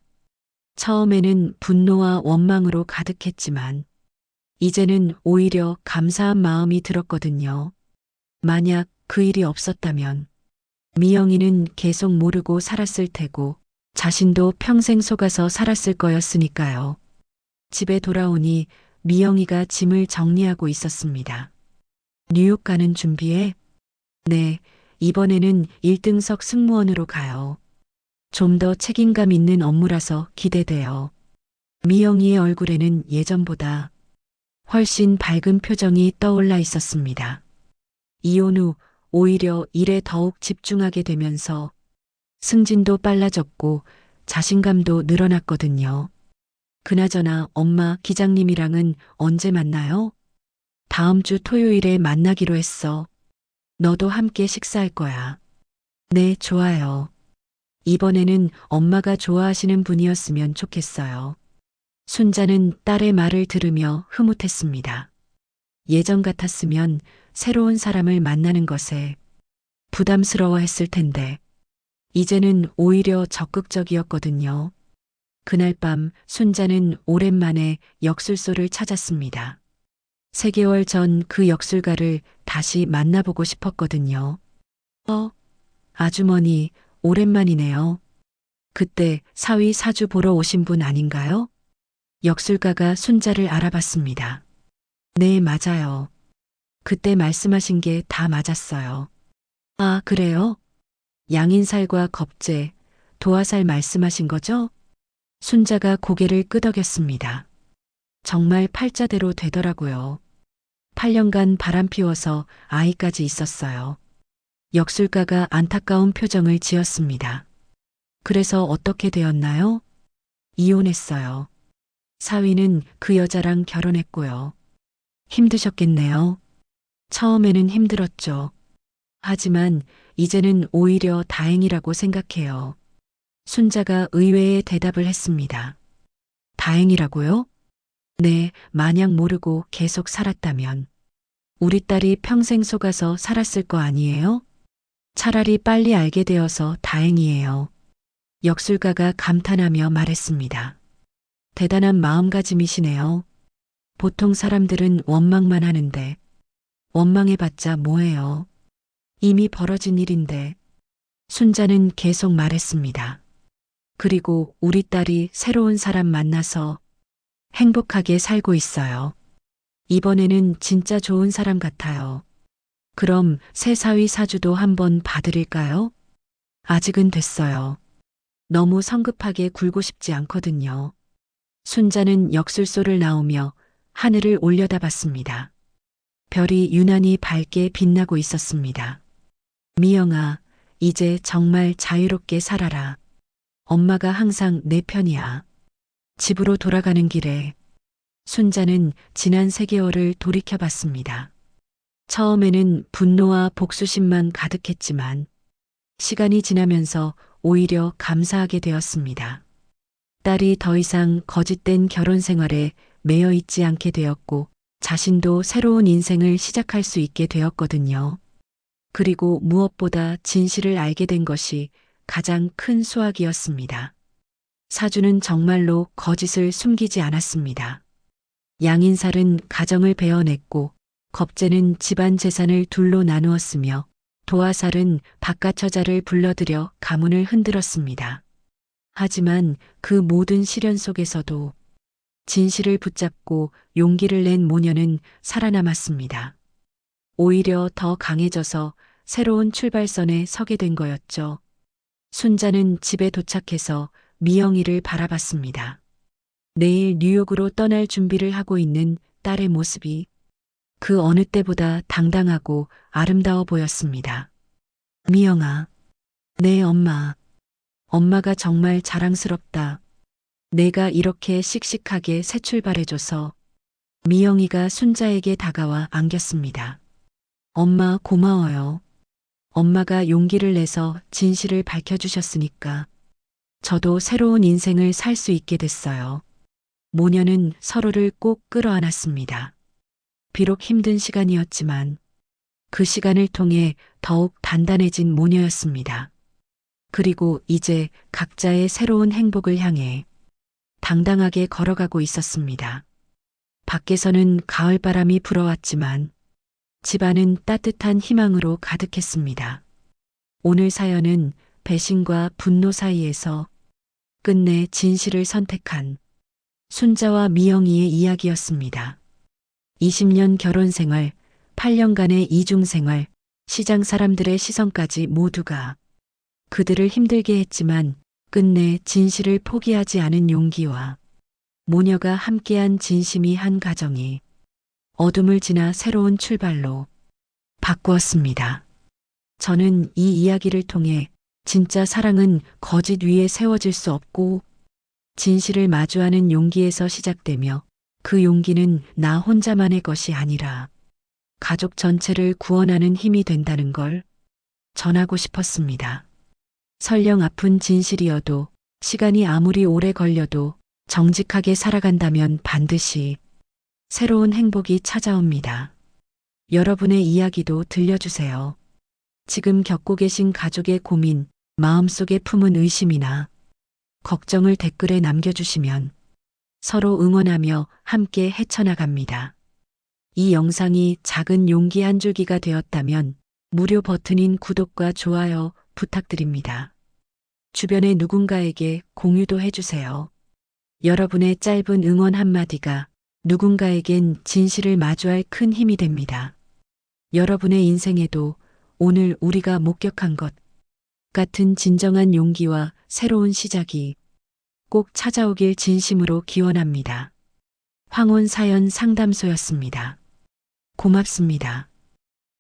처음에는 분노와 원망으로 가득했지만 이제는 오히려 감사한 마음이 들었거든요. 만약 그 일이 없었다면 미영이는 계속 모르고 살았을 테고 자신도 평생 속아서 살았을 거였으니까요. 집에 돌아오니 미영이가 짐을 정리하고 있었습니다. 뉴욕 가는 준비해? 네, 이번에는 1등석 승무원으로 가요. 좀 더 책임감 있는 업무라서 기대돼요. 미영이의 얼굴에는 예전보다 훨씬 밝은 표정이 떠올라 있었습니다. 이혼 후 오히려 일에 더욱 집중하게 되면서 승진도 빨라졌고 자신감도 늘어났거든요. 그나저나 엄마 기장님이랑은 언제 만나요? 다음 주 토요일에 만나기로 했어. 너도 함께 식사할 거야. 네, 좋아요. 이번에는 엄마가 좋아하시는 분이었으면 좋겠어요. 순자는 딸의 말을 들으며 흐뭇했습니다. 예전 같았으면 새로운 사람을 만나는 것에 부담스러워했을 텐데 이제는 오히려 적극적이었거든요. 그날 밤 순자는 오랜만에 역술소를 찾았습니다. 3개월 전 그 역술가를 다시 만나보고 싶었거든요. 아주머니, 오랜만이네요. 그때 사위 사주 보러 오신 분 아닌가요? 역술가가 순자를 알아봤습니다. 네, 맞아요. 그때 말씀하신 게 다 맞았어요. 아, 그래요? 양인살과 겁재, 도화살 말씀하신 거죠? 순자가 고개를 끄덕였습니다. 정말 팔자대로 되더라고요. 8년간 바람 피워서 아이까지 있었어요. 역술가가 안타까운 표정을 지었습니다. 그래서 어떻게 되었나요? 이혼했어요. 사위는 그 여자랑 결혼했고요. 힘드셨겠네요. 처음에는 힘들었죠. 하지만 이제는 오히려 다행이라고 생각해요. 순자가 의외의 대답을 했습니다. 다행이라고요? 네, 만약 모르고 계속 살았다면 우리 딸이 평생 속아서 살았을 거 아니에요? 차라리 빨리 알게 되어서 다행이에요. 역술가가 감탄하며 말했습니다. 대단한 마음가짐이시네요. 보통 사람들은 원망만 하는데 원망해봤자 뭐예요. 이미 벌어진 일인데. 순자는 계속 말했습니다. 그리고 우리 딸이 새로운 사람 만나서 행복하게 살고 있어요. 이번에는 진짜 좋은 사람 같아요. 그럼 새 사위 사주도 한번 봐드릴까요? 아직은 됐어요. 너무 성급하게 굴고 싶지 않거든요. 순자는 역술소를 나오며 하늘을 올려다봤습니다. 별이 유난히 밝게 빛나고 있었습니다. 미영아, 이제 정말 자유롭게 살아라. 엄마가 항상 내 편이야. 집으로 돌아가는 길에 순자는 지난 3개월을 돌이켜봤습니다. 처음에는 분노와 복수심만 가득했지만 시간이 지나면서 오히려 감사하게 되었습니다. 딸이 더 이상 거짓된 결혼 생활에 매여 있지 않게 되었고 자신도 새로운 인생을 시작할 수 있게 되었거든요. 그리고 무엇보다 진실을 알게 된 것이 가장 큰 수확이었습니다. 사주는 정말로 거짓을 숨기지 않았습니다. 양인살은 가정을 베어냈고 겁재는 집안 재산을 둘로 나누었으며 도화살은 바깥 처자를 불러들여 가문을 흔들었습니다. 하지만 그 모든 시련 속에서도 진실을 붙잡고 용기를 낸 모녀는 살아남았습니다. 오히려 더 강해져서 새로운 출발선에 서게 된 거였죠. 순자는 집에 도착해서 미영이를 바라봤습니다. 내일 뉴욕으로 떠날 준비를 하고 있는 딸의 모습이 그 어느 때보다 당당하고 아름다워 보였습니다. 미영아, 내 엄마. 엄마가 정말 자랑스럽다. 내가 이렇게 씩씩하게 새 출발해줘서. 미영이가 순자에게 다가와 안겼습니다. 엄마 고마워요. 엄마가 용기를 내서 진실을 밝혀주셨으니까 저도 새로운 인생을 살 수 있게 됐어요. 모녀는 서로를 꼭 끌어안았습니다. 비록 힘든 시간이었지만 그 시간을 통해 더욱 단단해진 모녀였습니다. 그리고 이제 각자의 새로운 행복을 향해 당당하게 걸어가고 있었습니다. 밖에서는 가을바람이 불어왔지만 집안은 따뜻한 희망으로 가득했습니다. 오늘 사연은 배신과 분노 사이에서 끝내 진실을 선택한 순자와 미영이의 이야기였습니다. 20년 결혼 생활, 8년간의 이중 생활, 시장 사람들의 시선까지 모두가 그들을 힘들게 했지만 끝내 진실을 포기하지 않은 용기와 모녀가 함께한 진심이 한 가정이 어둠을 지나 새로운 출발로 바꾸었습니다. 저는 이 이야기를 통해 진짜 사랑은 거짓 위에 세워질 수 없고 진실을 마주하는 용기에서 시작되며 그 용기는 나 혼자만의 것이 아니라 가족 전체를 구원하는 힘이 된다는 걸 전하고 싶었습니다. 설령 아픈 진실이어도 시간이 아무리 오래 걸려도 정직하게 살아간다면 반드시 새로운 행복이 찾아옵니다. 여러분의 이야기도 들려주세요. 지금 겪고 계신 가족의 고민, 마음속에 품은 의심이나 걱정을 댓글에 남겨주시면 서로 응원하며 함께 헤쳐나갑니다. 이 영상이 작은 용기 한 줄기가 되었다면 무료 버튼인 구독과 좋아요 부탁드립니다. 주변의 누군가에게 공유도 해주세요. 여러분의 짧은 응원 한마디가 누군가에겐 진실을 마주할 큰 힘이 됩니다. 여러분의 인생에도 오늘 우리가 목격한 것 같은 진정한 용기와 새로운 시작이 꼭 찾아오길 진심으로 기원합니다. 황혼 사연 상담소였습니다. 고맙습니다.